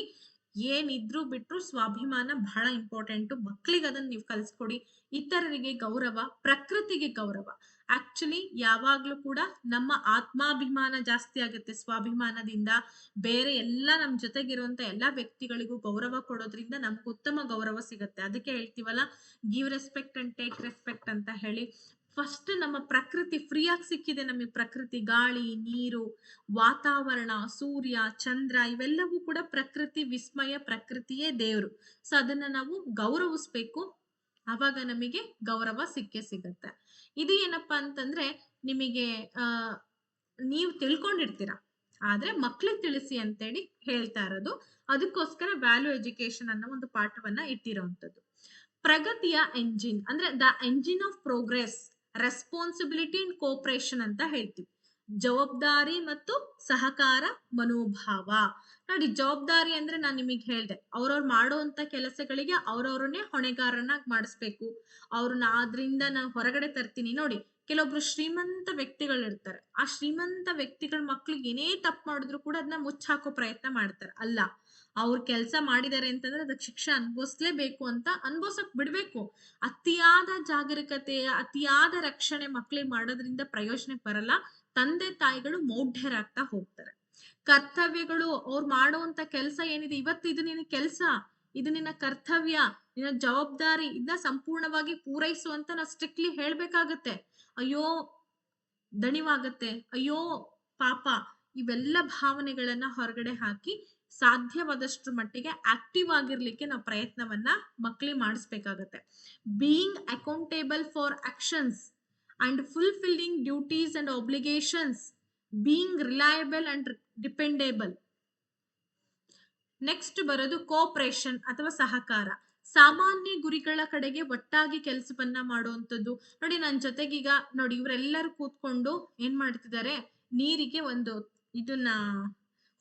ಏನಿದ್ರು ಬಿಟ್ರು ಸ್ವಾಭಿಮಾನ ಬಹಳ ಇಂಪಾರ್ಟೆಂಟ್. ಮಕ್ಳಿಗೆ ಅದನ್ನ ನೀವು ಕಲ್ಸ್ಕೊಡಿ. ಇತರರಿಗೆ ಗೌರವ, ಪ್ರಕೃತಿಗೆ ಗೌರವ. ಆಕ್ಚುಲಿ ಯಾವಾಗ್ಲೂ ಕೂಡ ನಮ್ಮ ಆತ್ಮಾಭಿಮಾನ ಜಾಸ್ತಿ ಆಗುತ್ತೆ ಸ್ವಾಭಿಮಾನದಿಂದ. ಬೇರೆ ಎಲ್ಲ ನಮ್ ಜೊತೆಗಿರುವಂತ ಎಲ್ಲಾ ವ್ಯಕ್ತಿಗಳಿಗೂ ಗೌರವ ಕೊಡೋದ್ರಿಂದ ನಮ್ಗೆ ಉತ್ತಮ ಗೌರವ ಸಿಗುತ್ತೆ. ಅದಕ್ಕೆ ಹೇಳ್ತೀವಲ್ಲ, give respect and take respect ಅಂತ ಹೇಳಿ. ಫಸ್ಟ್ ನಮ್ಮ ಪ್ರಕೃತಿ ಫ್ರೀಯಾಗಿ ಸಿಕ್ಕಿದೆ ನಮಗೆ. ಪ್ರಕೃತಿ, ಗಾಳಿ, ನೀರು, ವಾತಾವರಣ, ಸೂರ್ಯ, ಚಂದ್ರ ಇವೆಲ್ಲವೂ ಕೂಡ ಪ್ರಕೃತಿ ವಿಸ್ಮಯ, ಪ್ರಕೃತಿಯೇ ದೇವ್ರು. ಸೊ ಅದನ್ನ ನಾವು ಗೌರವಿಸ್ಬೇಕು. ಅವಾಗ ನಮಗೆ ಗೌರವ ಸಿಕ್ಕೇ ಸಿಗತ್ತೆ. ಇದು ಏನಪ್ಪಾ ಅಂತಂದ್ರೆ ನಿಮಗೆ ನೀವು ತಿಳ್ಕೊಂಡಿರ್ತೀರ, ಆದ್ರೆ ಮಕ್ಳಿಗೆ ತಿಳಿಸಿ ಅಂತೇಳಿ ಹೇಳ್ತಾ ಇರೋದು. ಅದಕ್ಕೋಸ್ಕರ ವ್ಯಾಲ್ಯೂ ಎಜುಕೇಶನ್ ಅನ್ನೋ ಒಂದು ಪಾಠವನ್ನ ಇಟ್ಟಿರೋಂಥದ್ದು. ಪ್ರಗತಿಯ ಎಂಜಿನ್ ಅಂದ್ರೆ the engine of progress, responsibility and cooperation ಅಂತ ಹೇಳ್ತೀವಿ. ಜವಾಬ್ದಾರಿ ಮತ್ತು ಸಹಕಾರ ಮನೋಭಾವ. ನೋಡಿ, ಜವಾಬ್ದಾರಿ ಅಂದ್ರೆ ನಾನು ನಿಮಗೆ ಹೇಳ್ದೆ, ಅವ್ರವ್ರು ಮಾಡುವಂತ ಕೆಲಸಗಳಿಗೆ ಅವ್ರವ್ರನ್ನೇ ಹೊಣೆಗಾರನಾಗಿ ಮಾಡಿಸ್ಬೇಕು. ಅವ್ರನ್ನ ಆದ್ರಿಂದ ನಾನು ಹೊರಗಡೆ ತರ್ತೀನಿ. ನೋಡಿ, ಕೆಲವೊಬ್ರು ಶ್ರೀಮಂತ ವ್ಯಕ್ತಿಗಳು ಇರ್ತಾರೆ. ಆ ಶ್ರೀಮಂತ ವ್ಯಕ್ತಿಗಳ ಮಕ್ಳಿಗೆ ಏನೇ ತಪ್ಪು ಮಾಡಿದ್ರು ಕೂಡ ಅದನ್ನ ಮುಚ್ಚಾಕೋ ಪ್ರಯತ್ನ ಮಾಡ್ತಾರೆ. ಅಲ್ಲ, ಅವ್ರ ಕೆಲಸ ಮಾಡಿದ್ದಾರೆ ಅಂತಂದ್ರೆ ಅದಕ್ಕೆ ಶಿಕ್ಷೆ ಅನುಭವಿಸ್ಲೇಬೇಕು ಅಂತ ಅನುಭವಿಸಕ್ ಬಿಡ್ಬೇಕು. ಅತಿಯಾದ ಜಾಗರೂಕತೆ, ಅತಿಯಾದ ರಕ್ಷಣೆ ಮಕ್ಳಿಗೆ ಮಾಡೋದ್ರಿಂದ ಪ್ರಯೋಜನಕ್ಕೆ ಬರಲ್ಲ. ತಂದೆ ತಾಯಿಗಳು ಮೌಢ್ಯರಾಗ್ತಾ ಹೋಗ್ತಾರೆ. ಕರ್ತವ್ಯಗಳು, ಅವ್ರು ಮಾಡುವಂತ ಕೆಲಸ ಏನಿದೆ, ಇವತ್ತು ಇದು ನಿನ್ನ ಕೆಲಸ, ಇದು ನಿನ್ನ ಕರ್ತವ್ಯ, ನಿನ್ನ ಜವಾಬ್ದಾರಿ, ಇದನ್ನ ಸಂಪೂರ್ಣವಾಗಿ ಪೂರೈಸುವಂತ ನಾವು ಸ್ಟ್ರಿಕ್ಟ್ಲಿ ಹೇಳ್ಬೇಕಾಗತ್ತೆ. ಅಯ್ಯೋ ದಣಿವಾಗತ್ತೆ, ಅಯ್ಯೋ ಪಾಪ, ಇವೆಲ್ಲ ಭಾವನೆಗಳನ್ನ ಹೊರಗಡೆ ಹಾಕಿ ಸಾಧ್ಯವಾದಷ್ಟು ಮಟ್ಟಿಗೆ ಆಕ್ಟಿವ್ ಆಗಿರ್ಲಿಕ್ಕೆ ನಾವು ಪ್ರಯತ್ನವನ್ನ ಮಕ್ಳಿಗೆ ಮಾಡಿಸ್ಬೇಕಾಗತ್ತೆ. Being accountable for actions and fulfilling duties and obligations, being reliable and dependable. Next ಬರೋದು ಕೋಪರೇಷನ್ ಅಥವಾ ಸಹಕಾರ. ಸಾಮಾನ್ಯ ಗುರಿಗಳ ಕಡೆಗೆ ಒಟ್ಟಾಗಿ ಕೆಲಸವನ್ನ ಮಾಡುವಂಥದ್ದು. ನೋಡಿ, ನನ್ನ ಜೊತೆಗೀಗ ನೋಡಿ ಇವರೆಲ್ಲರೂ ಕೂತ್ಕೊಂಡು ಏನ್ ಮಾಡ್ತಿದ್ದಾರೆ, ನೀರಿಗೆ ಒಂದು ಇದನ್ನ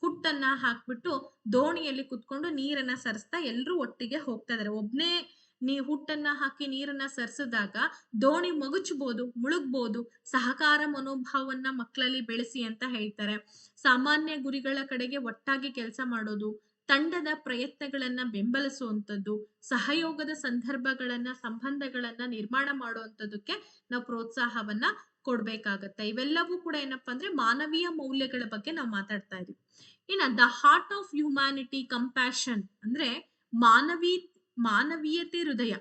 ಹುಟ್ಟನ್ನ ಹಾಕ್ಬಿಟ್ಟು ದೋಣಿಯಲ್ಲಿ ಕುತ್ಕೊಂಡು ನೀರನ್ನ ಸರಿಸ್ತಾ ಎಲ್ರೂ ಒಟ್ಟಿಗೆ ಹೋಗ್ತಾ ಇದಾರೆ. ಒಬ್ನೇ ಹುಟ್ಟನ್ನ ಹಾಕಿ ನೀರನ್ನ ಸರಿಸಿದಾಗ ದೋಣಿ ಮಗುಚ್ಬಹುದು, ಮುಳುಗ್ಬಹುದು. ಸಹಕಾರ ಮನೋಭಾವವನ್ನ ಮಕ್ಕಳಲ್ಲಿ ಬೆಳೆಸಿ ಅಂತ ಹೇಳ್ತಾರೆ. ಸಾಮಾನ್ಯ ಗುರಿಗಳ ಕಡೆಗೆ ಒಟ್ಟಾಗಿ ಕೆಲಸ ಮಾಡೋದು, ತಂಡದ ಪ್ರಯತ್ನಗಳನ್ನ ಬೆಂಬಲಿಸುವಂಥದ್ದು, ಸಹಯೋಗದ ಸಂದರ್ಭಗಳನ್ನ, ಸಂಬಂಧಗಳನ್ನ ನಿರ್ಮಾಣ ಮಾಡುವಂಥದ್ದಕ್ಕೆ ನಾವು ಪ್ರೋತ್ಸಾಹವನ್ನ ಕೊಡ್ಬೇಕಾಗತ್ತೆ. ಇವೆಲ್ಲವೂ ಕೂಡ ಏನಪ್ಪಾ ಅಂದ್ರೆ ಮಾನವೀಯ ಮೌಲ್ಯಗಳ ಬಗ್ಗೆ ನಾವು ಮಾತಾಡ್ತಾ ಇದೀವಿ. ಇನ್ನ the heart of humanity compassion ಅಂದ್ರೆ ಮಾನವೀಯತೆ ಹೃದಯ,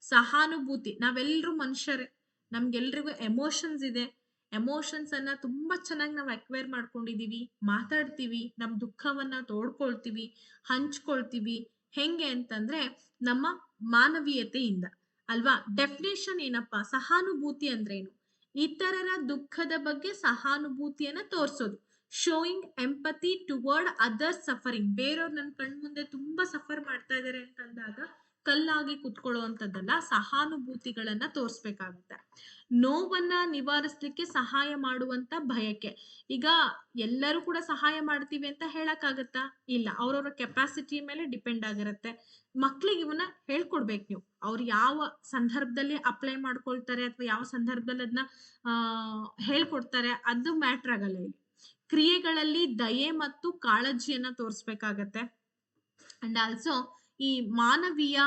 ಸಹಾನುಭೂತಿ. ನಾವೆಲ್ಲರೂ ಮನುಷ್ಯರೇ, ನಮ್ಗೆಲ್ರಿಗೂ ಎಮೋಷನ್ಸ್ ಇದೆ. ಎಮೋಷನ್ಸ್ ಅನ್ನ ತುಂಬಾ ಚೆನ್ನಾಗಿ ನಾವು ಅಕ್ವೈರ್ ಮಾಡ್ಕೊಂಡಿದೀವಿ, ಮಾತಾಡ್ತೀವಿ, ನಮ್ ದುಃಖವನ್ನ ತೋಡ್ಕೊಳ್ತೀವಿ, ಹಂಚ್ಕೊಳ್ತೀವಿ. ಹೆಂಗೆ ಅಂತಂದ್ರೆ ನಮ್ಮ ಮಾನವೀಯತೆಯಿಂದ ಅಲ್ವಾ. ಡೆಫಿನೇಷನ್ ಏನಪ್ಪಾ, ಸಹಾನುಭೂತಿ ಅಂದ್ರೇನು? ಇತರರ ದುಃಖದ ಬಗ್ಗೆ ಸಹಾನುಭೂತಿಯನ್ನ ತೋರಿಸೋದು. Showing empathy toward other suffering. ಬೇರೆಯವ್ರು ನನ್ನ ಕಣ್ ಮುಂದೆ ತುಂಬಾ ಸಫರ್ ಮಾಡ್ತಾ ಇದಾರೆ ಅಂತಂದಾಗ ಕಲ್ಲಾಗಿ ಕುತ್ಕೊಳ್ಳುವಂಥದ್ದಲ್ಲ, ಸಹಾನುಭೂತಿಗಳನ್ನ ತೋರಿಸ್ಬೇಕಾಗುತ್ತೆ. ನೋವನ್ನ ನಿವಾರಿಸ್ಲಿಕ್ಕೆ ಸಹಾಯ ಮಾಡುವಂತ ಬಯಕೆ. ಈಗ ಎಲ್ಲರೂ ಕೂಡ ಸಹಾಯ ಮಾಡ್ತೀವಿ ಅಂತ ಹೇಳಕ್ಕಾಗತ್ತಾ? ಇಲ್ಲ, ಅವ್ರವ್ರ ಕೆಪಾಸಿಟಿ ಮೇಲೆ ಡಿಪೆಂಡ್ ಆಗಿರುತ್ತೆ. ಮಕ್ಳಿಗೆ ಇವನ್ನ ಹೇಳ್ಕೊಡ್ಬೇಕು ನೀವು. ಅವ್ರು ಯಾವ ಸಂದರ್ಭದಲ್ಲಿ ಅಪ್ಲೈ ಮಾಡ್ಕೊಳ್ತಾರೆ ಅಥವಾ ಯಾವ ಸಂದರ್ಭದಲ್ಲಿ ಅದನ್ನ ಹೇಳ್ಕೊಡ್ತಾರೆ ಅದು ಮ್ಯಾಟ್ರ್ ಆಗಲ್ಲ ಇಲ್ಲಿ. ಕ್ರಿಯೆಗಳಲ್ಲಿ ದಯೆ ಮತ್ತು ಕಾಳಜಿಯನ್ನ ತೋರಿಸ್ಬೇಕಾಗತ್ತೆ. ಅಂಡ್ ಆಲ್ಸೋ ಈ ಮಾನವೀಯ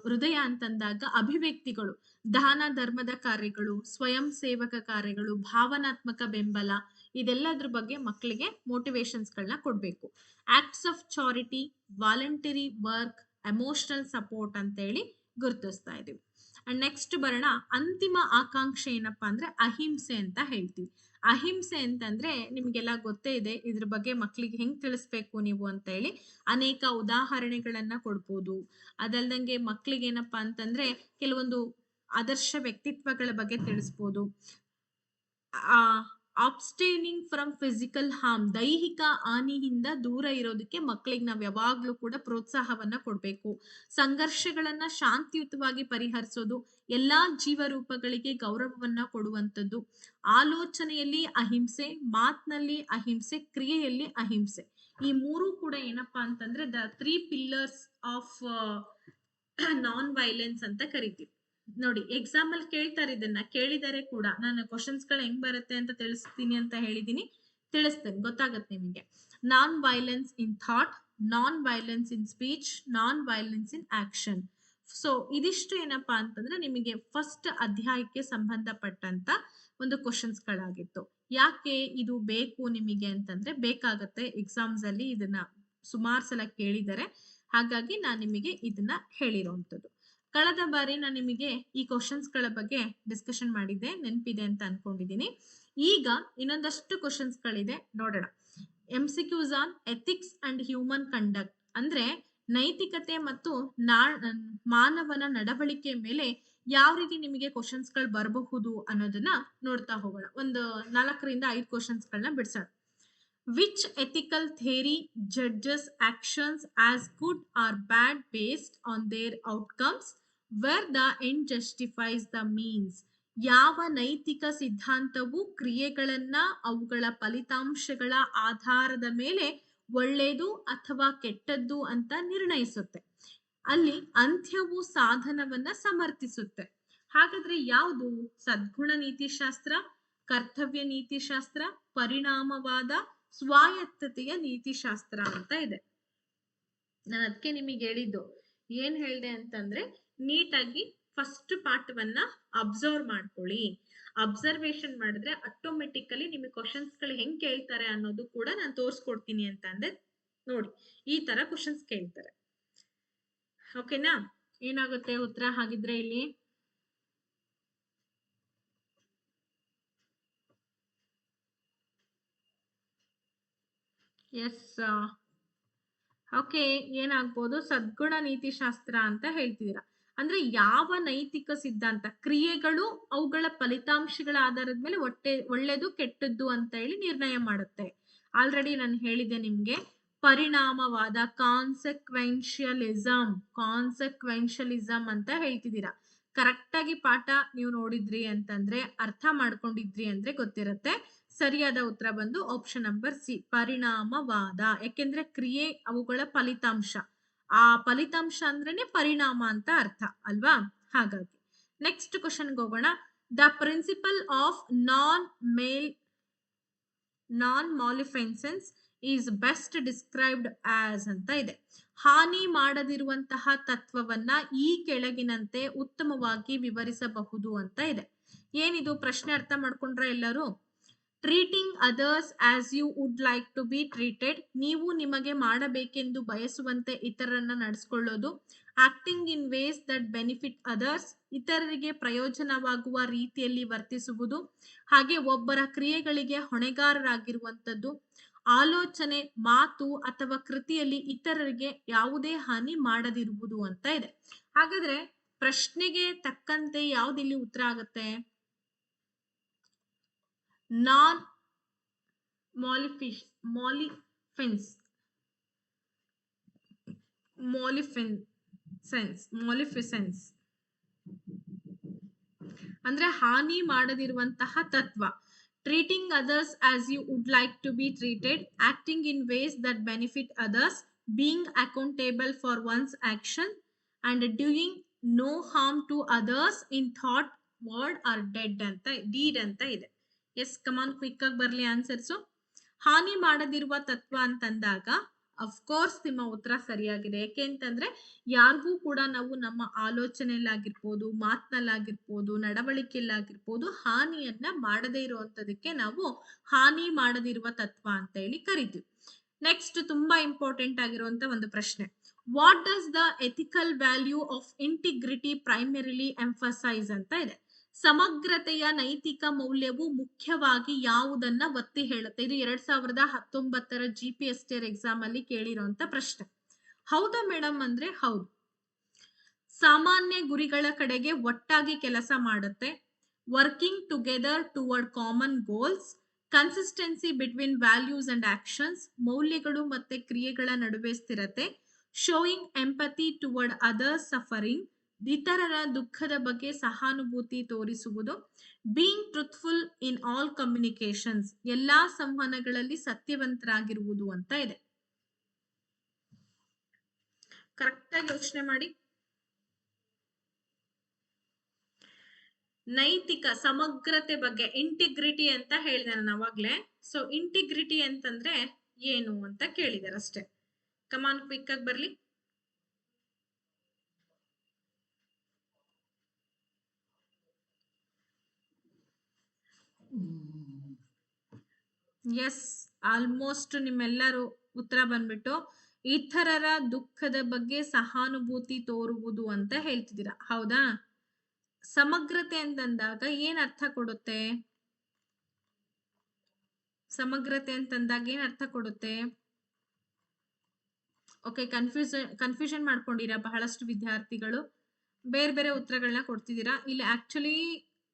ಹೃದಯ ಅಂತಂದಾಗ ಅಭಿವ್ಯಕ್ತಿಗಳು, ದಾನ ಧರ್ಮದ ಕಾರ್ಯಗಳು, ಸ್ವಯಂ ಸೇವಕ ಕಾರ್ಯಗಳು, ಭಾವನಾತ್ಮಕ ಬೆಂಬಲ, ಇದೆಲ್ಲದ್ರ ಬಗ್ಗೆ ಮಕ್ಕಳಿಗೆ ಮೋಟಿವೇಶನ್ಸ್ಗಳನ್ನ ಕೊಡ್ಬೇಕು. Acts of charity, voluntary work, emotional support ಅಂತ ಹೇಳಿ ಗುರುತಿಸ್ತಾ ಇದೀವಿ. ಅಂಡ್ ನೆಕ್ಸ್ಟ್ ಬರೋಣ, ಅಂತಿಮ ಆಕಾಂಕ್ಷೆ ಏನಪ್ಪಾ ಅಂದ್ರೆ ಅಹಿಂಸೆ ಅಂತ ಹೇಳ್ತೀವಿ. ಅಹಿಂಸೆ ಅಂತಂದ್ರೆ ನಿಮ್ಗೆಲ್ಲ ಗೊತ್ತೇ ಇದೆ, ಇದ್ರ ಬಗ್ಗೆ ಮಕ್ಕಳಿಗೆ ಹೆಂಗ್ ತಿಳಿಸ್ಬೇಕು ನೀವು ಅಂತ ಹೇಳಿ ಅನೇಕ ಉದಾಹರಣೆಗಳನ್ನ ಕೊಡ್ಬೋದು. ಅದಲ್ದಂಗೆ ಮಕ್ಕಳಿಗೆ ಏನಪ್ಪಾ ಅಂತಂದ್ರೆ ಕೆಲವೊಂದು ಆದರ್ಶ ವ್ಯಕ್ತಿತ್ವಗಳ ಬಗ್ಗೆ ತಿಳಿಸ್ಬೋದು. ಅಬ್ಸ್ಟೇನಿಂಗ್ ಫ್ರಮ್ ಫಿಸಿಕಲ್ ಹಾರ್ಮ್, ದೈಹಿಕ ಹಾನಿಯಿಂದ ದೂರ ಇರೋದಕ್ಕೆ ಮಕ್ಕಳಿಗೆ ನಾವು ಯಾವಾಗ್ಲೂ ಕೂಡ ಪ್ರೋತ್ಸಾಹವನ್ನ ಕೊಡ್ಬೇಕು. ಸಂಘರ್ಷಗಳನ್ನ ಶಾಂತಿಯುತವಾಗಿ ಪರಿಹರಿಸೋದು, ಎಲ್ಲಾ ಜೀವರೂಪಗಳಿಗೆ ಗೌರವವನ್ನ ಕೊಡುವಂಥದ್ದು, ಆಲೋಚನೆಯಲ್ಲಿ ಅಹಿಂಸೆ, ಮಾತಿನಲ್ಲಿ ಅಹಿಂಸೆ, ಕ್ರಿಯೆಯಲ್ಲಿ ಅಹಿಂಸೆ. ಈ ಮೂರು ಕೂಡ ಏನಪ್ಪಾ ಅಂತಂದ್ರೆ the 3 pillars of non violence ಅಂತ ಕರಿತೀವಿ. ನೋಡಿ ಎಕ್ಸಾಮ್ ಅಲ್ಲಿ ಕೇಳ್ತಾರೆ, ಇದನ್ನ ಕೇಳಿದರೆ ಕೂಡ ನಾನು ಕ್ವಶನ್ಸ್ ಗಳು ಹೆಂಗ್ ಬರುತ್ತೆ ಅಂತ ತಿಳಿಸ್ತೀನಿ ಅಂತ ಹೇಳಿದೀನಿ, ತಿಳಿಸ್ತೇನೆ, ಗೊತ್ತಾಗತ್ತೆ ನಿಮಗೆ. ನಾನ್ ವೈಲೆನ್ಸ್ ಇನ್ ಥಾಟ್, ನಾನ್ ವೈಲೆನ್ಸ್ ಇನ್ ಸ್ಪೀಚ್, ನಾನ್ ವೈಲೆನ್ಸ್ ಇನ್ ಆಕ್ಷನ್. ಸೊ ಇದಿಷ್ಟು ಏನಪ್ಪಾ ಅಂತಂದ್ರೆ ನಿಮಗೆ ಫಸ್ಟ್ ಅಧ್ಯಾಯಕ್ಕೆ ಸಂಬಂಧಪಟ್ಟಂತ ಒಂದು ಕ್ವಶನ್ಸ್ ಗಳಾಗಿತ್ತು. ಯಾಕೆ ಇದು ಬೇಕು ನಿಮಗೆ ಅಂತಂದ್ರೆ ಬೇಕಾಗತ್ತೆ, ಎಕ್ಸಾಮ್ಸ್ ಅಲ್ಲಿ ಇದನ್ನ ಸುಮಾರು ಸಲ ಕೇಳಿದರೆ, ಹಾಗಾಗಿ ನಾನು ನಿಮಗೆ ಇದನ್ನ ಹೇಳಿರುವಂತದ್ದು. ಕಳೆದ ಬಾರಿ ನಾನು ನಿಮಗೆ ಈ ಕ್ವಶನ್ಸ್ ಗಳ ಬಗ್ಗೆ ಡಿಸ್ಕಷನ್ ಮಾಡಿದ್ದೆ, ನೆನಪಿದೆ ಅಂತ ಅನ್ಕೊಂಡಿದ್ದೀನಿ. ಈಗ ಇನ್ನೊಂದಷ್ಟು ಕ್ವಶನ್ಸ್ ಗಳಿದೆ, ನೋಡೋಣ. MCQs on ethics and human conduct, ಅಂದ್ರೆ ನೈತಿಕತೆ ಮತ್ತು ಮಾನವನ ನಡವಳಿಕೆ ಮೇಲೆ ಯಾವ ರೀತಿ ನಿಮಗೆ ಕ್ವಶನ್ಸ್ ಗಳು ಬರಬಹುದು ಅನ್ನೋದನ್ನ ನೋಡ್ತಾ ಹೋಗೋಣ. ಒಂದು 4ರಿಂದ 5 ಕ್ವಶನ್ಸ್ ಗಳನ್ನ ಬಿಡ್ಸೋಣ. Which ethical theory judges actions as good or bad based on their outcomes, where the end justifies the means? ಯಾವ ನೈತಿಕ ಸಿದ್ಧಾಂತವು ಕ್ರಿಯೆಗಳನ್ನ ಅವುಗಳ ಫಲಿತಾಂಶಗಳ ಆಧಾರದ ಮೇಲೆ ಒಳ್ಳೆಯದು ಅಥವಾ ಕೆಟ್ಟದ್ದು ಅಂತ ನಿರ್ಣಯಿಸುತ್ತೆ, ಅಲ್ಲಿ ಅಂತ್ಯವು ಸಾಧನವನ್ನ ಸಮರ್ಥಿಸುತ್ತೆ? ಹಾಗಾದ್ರೆ ಯಾವುದು? ಸದ್ಗುಣ ನೀತಿಶಾಸ್ತ್ರ, ಕರ್ತವ್ಯ ನೀತಿಶಾಸ್ತ್ರ, ಪರಿಣಾಮವಾದ, ಸ್ವಾಯತ್ತತೆಯ ನೀತಿಶಾಸ್ತ್ರ ಅಂತ ಇದೆ. ನಾನು ಅದಕ್ಕೆ ನಿಮಗೆ ಹೇಳಿದ್ದು, ಏನ್ ಹೇಳಿದೆ ಅಂತಂದ್ರೆ ನೀಟಾಗಿ ಫಸ್ಟ್ ಪಾಠವನ್ನ ಅಬ್ಸರ್ವ್ ಮಾಡ್ಕೊಳ್ಳಿ. ಅಬ್ಸರ್ವೇಷನ್ ಮಾಡಿದ್ರೆ ಆಟೋಮೆಟಿಕಲಿ ನಿಮಗೆ ಕ್ವಶನ್ಸ್ ಗಳು ಹೆಂಗ್ ಕೇಳ್ತಾರೆ ಅನ್ನೋದು ಕೂಡ ನಾನು ತೋರಿಸ್ಕೊಡ್ತೀನಿ ಅಂತ ಅಂದ್ರೆ, ನೋಡಿ ಈ ತರ ಕ್ವಶನ್ಸ್ ಕೇಳ್ತಾರೆ. ಓಕೆನಾ? ಏನಾಗುತ್ತೆ ಉತ್ತರ ಹಾಗಿದ್ರೆ ಇಲ್ಲಿ? ಎಸ್, ಓಕೆ, ಏನಾಗ್ಬೋದು? ಸದ್ಗುಣ ನೀತಿಶಾಸ್ತ್ರ ಅಂತ ಹೇಳ್ತಿದ್ದೀರಾ. ಅಂದ್ರೆ ಯಾವ ನೈತಿಕ ಸಿದ್ಧಾಂತ ಕ್ರಿಯೆಗಳು ಅವುಗಳ ಫಲಿತಾಂಶಗಳ ಆಧಾರದ ಮೇಲೆ ಒಳ್ಳೇದು ಕೆಟ್ಟದ್ದು ಅಂತ ಹೇಳಿ ನಿರ್ಣಯ ಮಾಡುತ್ತೆ. ಆಲ್ರೆಡಿ ನಾನು ಹೇಳಿದೆ ನಿಮ್ಗೆ, ಪರಿಣಾಮವಾದ, ಕಾನ್ಸೆಕ್ವೆನ್ಷಿಯಲಿಸಂ ಅಂತ ಹೇಳ್ತಿದ್ದೀರಾ. ಕರೆಕ್ಟ್ ಆಗಿ ಪಾಠ ನೀವು ನೋಡಿದ್ರಿ ಅಂತಂದ್ರೆ, ಅರ್ಥ ಮಾಡ್ಕೊಂಡಿದ್ರಿ ಅಂದ್ರೆ ಗೊತ್ತಿರುತ್ತೆ. ಸರಿಯಾದ ಉತ್ತರ ಬಂದು ಆಪ್ಷನ್ ನಂಬರ್ ಸಿ, ಪರಿಣಾಮವಾದ. ಯಾಕೆಂದ್ರೆ ಕ್ರಿಯೆ ಅವುಗಳ ಫಲಿತಾಂಶ, ಆ ಫಲಿತಾಂಶ ಅಂದ್ರೇನೆ ಪರಿಣಾಮ ಅಂತ ಅರ್ಥ ಅಲ್ವಾ? ಹಾಗಾಗಿ ನೆಕ್ಸ್ಟ್ ಕ್ವಶನ್ಗೆ ಹೋಗೋಣ. The principle of non maleficence is best described as ಅಂತ ಇದೆ. ಹಾನಿ ಮಾಡದಿರುವಂತಹ ತತ್ವವನ್ನ ಈ ಕೆಳಗಿನಂತೆ ಉತ್ತಮವಾಗಿ ವಿವರಿಸಬಹುದು ಅಂತ ಇದೆ. ಏನಿದು ಪ್ರಶ್ನೆ? ಅರ್ಥ ಮಾಡ್ಕೊಂಡ್ರ ಎಲ್ಲರೂ? Treating others as you would like to be treated, ನೀವು ನಿಮಗೆ ಮಾಡಬೇಕೆಂದು ಬಯಸುವಂತೆ ಇತರರನ್ನ ನಡೆಸಿಕೊಳ್ಳೋದು. Acting in ways that benefit others, ಇತರರಿಗೆ ಪ್ರಯೋಜನವಾಗುವ ರೀತಿಯಲ್ಲಿ ವರ್ತಿಸುವುದು. ಹಾಗೆ ಒಬ್ಬರ ಕ್ರಿಯೆಗಳಿಗೆ ಹೊಣೆಗಾರರಾಗಿರುವಂಥದ್ದು. ಆಲೋಚನೆ, ಮಾತು ಅಥವಾ ಕೃತಿಯಲ್ಲಿ ಇತರರಿಗೆ ಯಾವುದೇ ಹಾನಿ ಮಾಡದಿರುವುದು ಅಂತ ಇದೆ. ಹಾಗಾದ್ರೆ ಪ್ರಶ್ನೆಗೆ ತಕ್ಕಂತೆ ಯಾವ್ದಿಲ್ಲಿ ಉತ್ತರ ಆಗತ್ತೆ? ನಾನ್ ಮಾಲಿಫೆನ್ಸ್ ಅಂದ್ರೆ ಹಾನಿ ಮಾಡದಿರುವಂತಹ ತತ್ವ. Treating others as you would like to be treated, acting in ways that benefit others, being accountable for one's action and doing no harm to others in thought, word or deed ಅಂತ ಇದೆ. ಎಸ್, ಕಮಾನ್, ಕ್ವಿಕ್ ಆಗಿ ಬರ್ಲಿ ಆನ್ಸರ್ಸು. ಹಾನಿ ಮಾಡದಿರುವ ತತ್ವ ಅಂತಂದಾಗ ಅಫ್ಕೋರ್ಸ್ ನಿಮ್ಮ ಉತ್ತರ ಸರಿಯಾಗಿದೆ. ಯಾಕೆ ಅಂತಂದ್ರೆ ಯಾರಿಗೂ ಕೂಡ ನಾವು ನಮ್ಮ ಆಲೋಚನೆಯಲ್ಲಾಗಿರ್ಬೋದು, ಮಾತಿನಲ್ಲಾಗಿರ್ಬೋದು, ನಡವಳಿಕೆಯಲ್ಲಾಗಿರ್ಬೋದು ಹಾನಿಯನ್ನ ಮಾಡದೇ ಇರುವಂತದಕ್ಕೆ ನಾವು ಹಾನಿ ಮಾಡದಿರುವ ತತ್ವ ಅಂತ ಹೇಳಿ ಕರಿತೀವಿ. ನೆಕ್ಸ್ಟ್ ತುಂಬಾ ಇಂಪಾರ್ಟೆಂಟ್ ಆಗಿರುವಂತ ಒಂದು ಪ್ರಶ್ನೆ, what does the ethical value of integrity primarily emphasise ಅಂತ ಇದೆ. ಸಮಗ್ರತೆಯ ನೈತಿಕ ಮೌಲ್ಯವು ಮುಖ್ಯವಾಗಿ ಯಾವುದನ್ನ ಒತ್ತಿ ಹೇಳುತ್ತೆ? ಇದು 2019 GPSTR ಎಕ್ಸಾಮ್ ಅಲ್ಲಿ ಕೇಳಿರುವಂತ ಪ್ರಶ್ನೆ. ಹೌದಾ ಮೇಡಮ್ ಅಂದ್ರೆ ಹೌದು. ಸಾಮಾನ್ಯ ಗುರಿಗಳ ಕಡೆಗೆ ಒಟ್ಟಾಗಿ ಕೆಲಸ ಮಾಡುತ್ತೆ. Working together toward common goals. Consistency between values and actions. ಮೌಲ್ಯಗಳು ಮತ್ತೆ ಕ್ರಿಯೆಗಳ ನಡುವೆ ಸ್ಥಿರತೆ. Showing empathy toward others suffering. ಇತರರ ದುಃಖದ ಬಗ್ಗೆ ಸಹಾನುಭೂತಿ ತೋರಿಸುವುದು. Being truthful in all communications. ಎಲ್ಲಾ ಸಂವಹನಗಳಲ್ಲಿ ಸತ್ಯವಂತರಾಗಿರುವುದು ಅಂತ ಇದೆ. ಕರೆಕ್ಟ್ ಆಗಿ ಯೋಚನೆ ಮಾಡಿ. ನೈತಿಕ ಸಮಗ್ರತೆ ಬಗ್ಗೆ ಇಂಟಿಗ್ರಿಟಿ ಅಂತ ಹೇಳಿದೆ ನಾನು ಅವಾಗ್ಲೇ. ಸೊ ಇಂಟಿಗ್ರಿಟಿ ಅಂತಂದ್ರೆ ಏನು ಅಂತ ಕೇಳಿದಾರೆ ಅಷ್ಟೇ. ಕಮಾನ್ ಕ್ವಿಕ್ ಆಗಿ ಬರ್ಲಿ. ಎಸ್, ಆಲ್ಮೋಸ್ಟ್ ನಿಮ್ಮೆಲ್ಲರೂ ಉತ್ತರ ಬಂದ್ಬಿಟ್ಟು ಇತರರ ದುಃಖದ ಬಗ್ಗೆ ಸಹಾನುಭೂತಿ ತೋರುವುದು ಅಂತ ಹೇಳ್ತಿದ್ದೀರಾ. ಹೌದಾ? ಸಮಗ್ರತೆ ಅಂತಂದಾಗ ಏನ್ ಅರ್ಥ ಕೊಡುತ್ತೆ? ಸಮಗ್ರತೆ ಅಂತಂದಾಗ ಏನ್ ಅರ್ಥ ಕೊಡುತ್ತೆ? ಓಕೆ, ಕನ್ಫ್ಯೂಷನ್ ಮಾಡ್ಕೊಂಡಿರಾ ಬಹಳಷ್ಟು ವಿದ್ಯಾರ್ಥಿಗಳು. ಬೇರೆ ಬೇರೆ ಉತ್ತರಗಳನ್ನ ಕೊಡ್ತಿದ್ದೀರಾ. ಇಲ್ಲಿ ಆಕ್ಚುಲಿ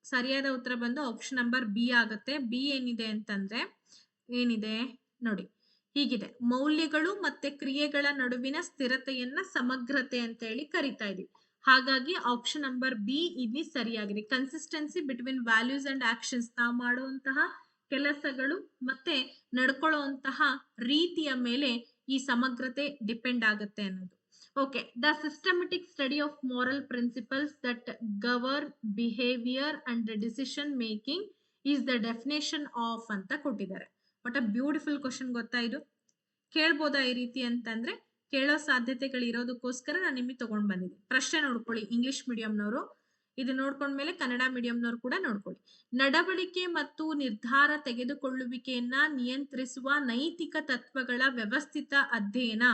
ಸರಿಯಾದ ಉತ್ತರ ಬಂದು ಆಪ್ಷನ್ ನಂಬರ್ ಬಿ ಆಗುತ್ತೆ. ಬಿ ಏನಿದೆ ಅಂತಂದ್ರೆ ಏನಿದೆ ನೋಡಿ, ಹೀಗಿದೆ. ಮೌಲ್ಯಗಳು ಮತ್ತೆ ಕ್ರಿಯೆಗಳ ನಡುವಿನ ಸ್ಥಿರತೆಯನ್ನ ಸಮಗ್ರತೆ ಅಂತ ಹೇಳಿ ಕರಿತಾ ಇದೀವಿ. ಹಾಗಾಗಿ ಆಪ್ಷನ್ ನಂಬರ್ ಬಿ ಇಲ್ಲಿ ಸರಿಯಾಗಿದೆ. Consistency between values and actions. ನಾವು ಮಾಡುವಂತಹ ಕೆಲಸಗಳು ಮತ್ತೆ ನಡ್ಕೊಳ್ಳುವಂತಹ ರೀತಿಯ ಮೇಲೆ ಈ ಸಮಗ್ರತೆ ಡಿಪೆಂಡ್ ಆಗುತ್ತೆ ಅನ್ನೋದು. Okay, the systematic study of moral principles that govern behaviour and decision making is the definition of ಅಂತ ಕೊಟ್ಟಿದ್ದಾರೆ. ಬಟ್ ಅ ಬ್ಯೂಟಿಫುಲ್ ಕ್ವಶನ್ ಗೊತ್ತಾ ಇದು? ಕೇಳ್ಬೋದಾ ಈ ರೀತಿ ಅಂತಂದ್ರೆ? ಕೇಳೋ ಸಾಧ್ಯತೆಗಳು ಇರೋದಕ್ಕೋಸ್ಕರ ನಾನು ನಿಮಗೆ ತಗೊಂಡ್ ಬಂದಿದ್ದೀನಿ. ಪ್ರಶ್ನೆ ನೋಡ್ಕೊಳ್ಳಿ ಇಂಗ್ಲಿಷ್ ಮೀಡಿಯಂನವರು. ಇದು ನೋಡ್ಕೊಂಡ್ಮೇಲೆ ಕನ್ನಡ ಮೀಡಿಯಂನವರು ಕೂಡ ನೋಡ್ಕೊಳ್ಳಿ. ನಡವಳಿಕೆ ಮತ್ತು ನಿರ್ಧಾರ ತೆಗೆದುಕೊಳ್ಳುವಿಕೆಯನ್ನ ನಿಯಂತ್ರಿಸುವ ನೈತಿಕ ತತ್ವಗಳ ವ್ಯವಸ್ಥಿತ ಅಧ್ಯಯನ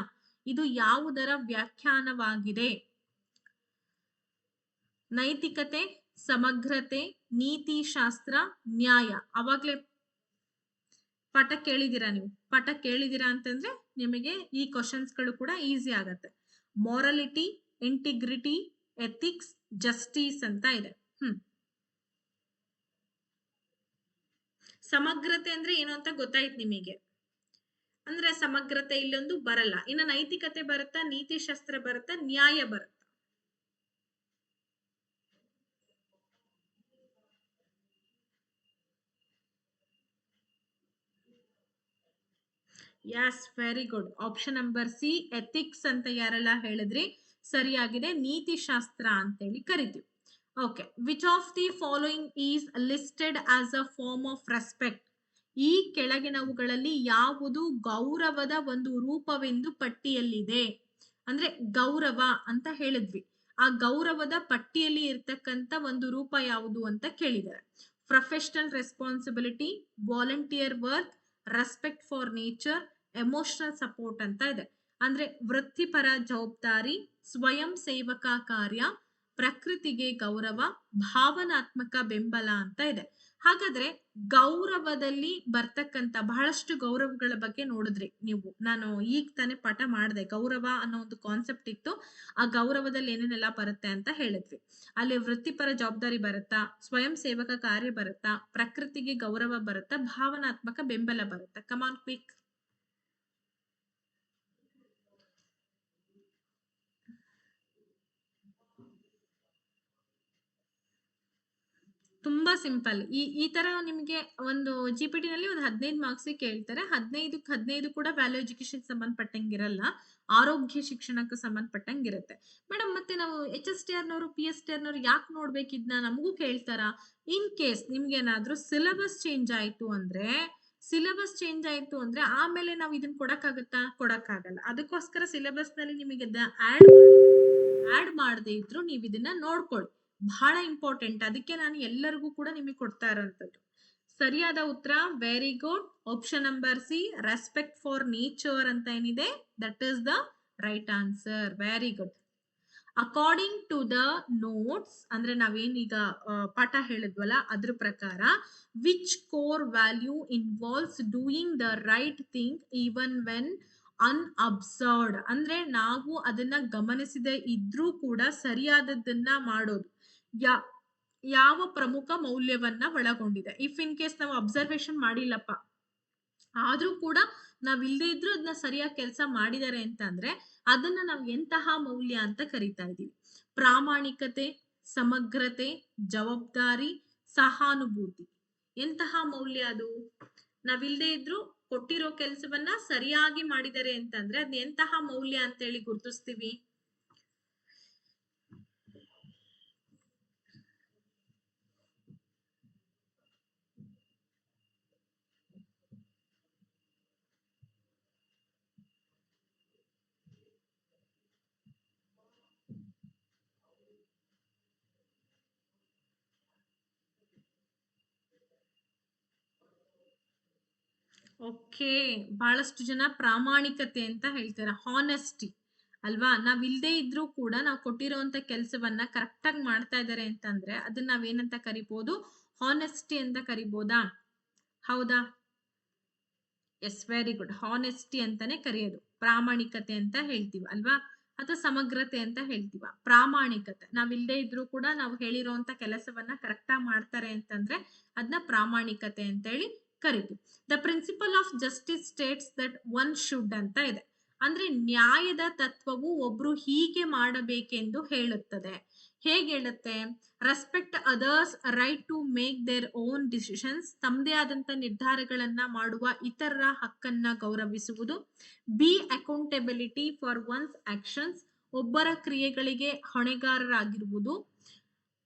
ಇದು ಯಾವುದರ ವ್ಯಾಖ್ಯಾನವಾಗಿದೆ? ನೈತಿಕತೆ, ಸಮಗ್ರತೆ, ನೀತಿ ಶಾಸ್ತ್ರ, ನ್ಯಾಯ. ಅವಾಗ್ಲೇ ಪಾಠ ಕೇಳಿದೀರಾ ನೀವು? ಪಾಠ ಕೇಳಿದೀರಾ ಅಂತಂದ್ರೆ ನಿಮಗೆ ಈ ಕ್ವಶನ್ಸ್ಗಳು ಕೂಡ ಈಸಿ ಆಗತ್ತೆ. ಮಾರಲಿಟಿ, ಇಂಟಿಗ್ರಿಟಿ, ಎಥಿಕ್ಸ್, ಜಸ್ಟಿಸ್ ಅಂತ ಇದೆ. ಸಮಗ್ರತೆ ಅಂದ್ರೆ ಏನು ಅಂತ ಗೊತ್ತಾಯ್ತು ನಿಮಗೆ? ಅಂದ್ರೆ ಸಮಗ್ರತೆ ಇಲ್ಲೊಂದು ಬರಲ್ಲ. ಇನ್ನು ನೈತಿಕತೆ ಬರುತ್ತಾ, ನೀತಿ ಶಾಸ್ತ್ರ ಬರುತ್ತಾ, ನ್ಯಾಯ ಬರುತ್ತಾ? Yes, very good. Option number C ethics ಅಂತ ಯಾರೆಲ್ಲ ಹೇಳಿದ್ರಿ ಸರಿಯಾಗಿದೆ. ನೀತಿ ಶಾಸ್ತ್ರ ಅಂತ ಹೇಳಿ ಕರಿತೀವಿ. Okay, which of the following is listed as a form of respect? ಈ ಕೆಳಗಿನವುಗಳಲ್ಲಿ ಯಾವುದು ಗೌರವದ ಒಂದು ರೂಪವೆಂದು ಪಟ್ಟಿಯಲ್ಲಿದೆ? ಅಂದ್ರೆ ಗೌರವ ಅಂತ ಹೇಳಿದ್ವಿ, ಆ ಗೌರವದ ಪಟ್ಟಿಯಲ್ಲಿ ಇರ್ತಕ್ಕಂಥ ಒಂದು ರೂಪ ಯಾವುದು ಅಂತ ಕೇಳಿದ್ದಾರೆ. Professional responsibility, volunteer work, respect for nature, emotional support ಅಂತ ಇದೆ. ಅಂದ್ರೆ ವೃತ್ತಿಪರ ಜವಾಬ್ದಾರಿ, ಸ್ವಯಂ ಸೇವಕ ಕಾರ್ಯ, ಪ್ರಕೃತಿಗೆ ಗೌರವ, ಭಾವನಾತ್ಮಕ ಬೆಂಬಲ ಅಂತ ಇದೆ. ಹಾಗಾದ್ರೆ ಗೌರವದಲ್ಲಿ ಬರ್ತಕ್ಕಂತ ಬಹಳಷ್ಟು ಗೌರವಗಳ ಬಗ್ಗೆ ನೋಡಿದ್ರಿ ನೀವು. ನಾನು ಈಗ ತಾನೇ ಪಾಠ ಮಾಡಿದೆ. ಗೌರವ ಅನ್ನೋ ಒಂದು ಕಾನ್ಸೆಪ್ಟ್ ಇತ್ತು. ಆ ಗೌರವದಲ್ಲಿ ಏನೇನೆಲ್ಲ ಬರುತ್ತೆ ಅಂತ ಹೇಳಿದ್ವಿ. ಅಲ್ಲಿ ವೃತ್ತಿಪರ ಜವಾಬ್ದಾರಿ ಬರುತ್ತಾ, ಸ್ವಯಂ ಸೇವಕ ಕಾರ್ಯ ಬರುತ್ತಾ, ಪ್ರಕೃತಿಗೆ ಗೌರವ ಬರುತ್ತಾ, ಭಾವನಾತ್ಮಕ ಬೆಂಬಲ ಬರುತ್ತಾ? Come on quick. ತುಂಬಾ ಸಿಂಪಲ್. ಈ ತರ ನಿಮಗೆ ಒಂದು ಜಿಪಿಟಿ ನಲ್ಲಿ ಒಂದು 15 ಮಾರ್ಕ್ಸ್ ಕೇಳ್ತಾರೆ. 15 ಕೂಡ ವ್ಯಾಲ್ಯೂ ಎಜುಕೇಶನ್ ಸಂಬಂಧಪಟ್ಟಂಗಿರಲ್ಲ, ಆರೋಗ್ಯ ಶಿಕ್ಷಣಕ್ಕೆ ಸಂಬಂಧಪಟ್ಟಂಗಿರುತ್ತೆ. ಮೇಡಮ್ ಮತ್ತೆ ನಾವು HSTR ನವರು PSTR ನವರು ಯಾಕೆ ನೋಡ್ಬೇಕಿದ್ನ ನಮಗೂ ಕೇಳ್ತಾರ. ಇನ್ ಕೇಸ್ ನಿಮ್ಗೆ ಏನಾದ್ರೂ ಸಿಲೆಬಸ್ ಚೇಂಜ್ ಆಯ್ತು ಅಂದ್ರೆ ಆಮೇಲೆ ನಾವು ಇದನ್ನ ಕೊಡಕ್ಕಾಗತ್ತಾ? ಕೊಡಕ್ಕಾಗಲ್ಲ. ಅದಕ್ಕೋಸ್ಕರ ಸಿಲೆಬಸ್ ನಲ್ಲಿ ನಿಮಗೆ ಆಡ್ ಮಾಡದೇ ಇದ್ರು ನೀವು ಇದನ್ನ ನೋಡ್ಕೊಳ್ಳಿ. ಬಹಳ ಇಂಪಾರ್ಟೆಂಟ್. ಅದಕ್ಕೆ ನಾನು ಎಲ್ಲರಿಗೂ ಕೂಡ ನಿಮಗೆ ಕೊಡ್ತಾ ಇರೋಂಥದ್ದು. ಸರಿಯಾದ ಉತ್ತರ very good. Option number C respect for nature ಅಂತ ಏನಿದೆ that is the right answer. Very good. According to the notes ಅಂದ್ರೆ ನಾವೇನೀಗ ಪಾಠ ಹೇಳಿದ್ವಲ್ಲ ಅದ್ರ ಪ್ರಕಾರ which core value involves doing the right thing even when unobserved ಅಂದ್ರೆ ನಾವು ಅದನ್ನ ಗಮನಿಸದೆ ಇದ್ರೂ ಕೂಡ ಸರಿಯಾದದ್ದನ್ನ ಮಾಡೋದು ಯಾವ ಪ್ರಮುಖ ಮೌಲ್ಯವನ್ನ ಒಳಗೊಂಡಿದೆ. ಇಫ್ ಇನ್ ಕೇಸ್ ನಾವು ಅಬ್ಸರ್ವೇಷನ್ ಮಾಡಿಲ್ಲಪ್ಪ ಆದ್ರೂ ಕೂಡ ನಾವ್ ಇಲ್ದೇ ಇದ್ರೂ ಅದನ್ನ ಸರಿಯಾಗಿ ಕೆಲಸ ಮಾಡಿದ್ದಾರೆ ಅಂತ ಅಂದ್ರೆ ಅದನ್ನ ನಾವು ಎಂತಹ ಮೌಲ್ಯ ಅಂತ ಕರಿತಾ ಇದೀವಿ. ಪ್ರಾಮಾಣಿಕತೆ, ಸಮಗ್ರತೆ, ಜವಾಬ್ದಾರಿ, ಸಹಾನುಭೂತಿ. ಎಂತಹ ಮೌಲ್ಯ ಅದು? ನಾವಿಲ್ದೇ ಇದ್ರೂ ಕೊಟ್ಟಿರೋ ಕೆಲಸವನ್ನ ಸರಿಯಾಗಿ ಮಾಡಿದ್ದಾರೆ ಅಂತಂದ್ರೆ ಅದ್ ಎಂತಹ ಮೌಲ್ಯ ಅಂತ ಹೇಳಿ ಗುರುತಿಸ್ತೀವಿ? ಓಕೆ, ಬಹಳಷ್ಟು ಜನ ಪ್ರಾಮಾಣಿಕತೆ ಅಂತ ಹೇಳ್ತಾರೆ, ಹಾನೆಸ್ಟಿ ಅಲ್ವಾ? ನಾವ್ ಇಲ್ದೇ ಇದ್ರೂ ಕೂಡ ನಾವು ಕೊಟ್ಟಿರೋಂತ ಕೆಲಸವನ್ನ ಕರೆಕ್ಟ್ ಆಗಿ ಮಾಡ್ತಾ ಇದ್ದಾರೆ ಅಂತಂದ್ರೆ ಅದನ್ನ ನಾವೇನಂತ ಕರಿಬಹುದು? ಹಾನೆಸ್ಟಿ ಅಂತ ಕರಿಬೋದಾ? ಹೌದಾ? S, very good. ಹಾನೆಸ್ಟಿ ಅಂತಾನೆ ಕರೆಯೋದು. ಪ್ರಾಮಾಣಿಕತೆ ಅಂತ ಹೇಳ್ತೀವಿ ಅಲ್ವಾ? ಅಥವಾ ಸಮಗ್ರತೆ ಅಂತ ಹೇಳ್ತೀವ. ಪ್ರಾಮಾಣಿಕತೆ, ನಾವ್ ಇಲ್ದೇ ಇದ್ರೂ ಕೂಡ ನಾವು ಹೇಳಿರೋಂತ ಕೆಲಸವನ್ನ ಕರೆಕ್ಟ್ ಆಗಿ ಮಾಡ್ತಾರೆ ಅಂತಂದ್ರೆ ಅದನ್ನ ಪ್ರಾಮಾಣಿಕತೆ ಅಂತ ಹೇಳಿ ಕರಿತೀವಿ. The principle of justice states that one should ಅಂತ ಇದೆ. ಅಂದ್ರೆ ನ್ಯಾಯದ ತತ್ವವು ಒಬ್ರು ಹೀಗೆ ಮಾಡಬೇಕೆಂದು ಹೇಳುತ್ತದೆ. ಹೇಗೆ ಹೇಳುತ್ತೆ? Respect others right to make their own decisions. ತಮ್ಮದೇ ಆದಂತ ನಿರ್ಧಾರಗಳನ್ನ ಮಾಡುವ ಇತರರ ಹಕ್ಕನ್ನ ಗೌರವಿಸುವುದು. Be accountability for one's actions. ಒಬ್ಬರ ಕ್ರಿಯೆಗಳಿಗೆ ಹೊಣೆಗಾರರಾಗಿರುವುದು.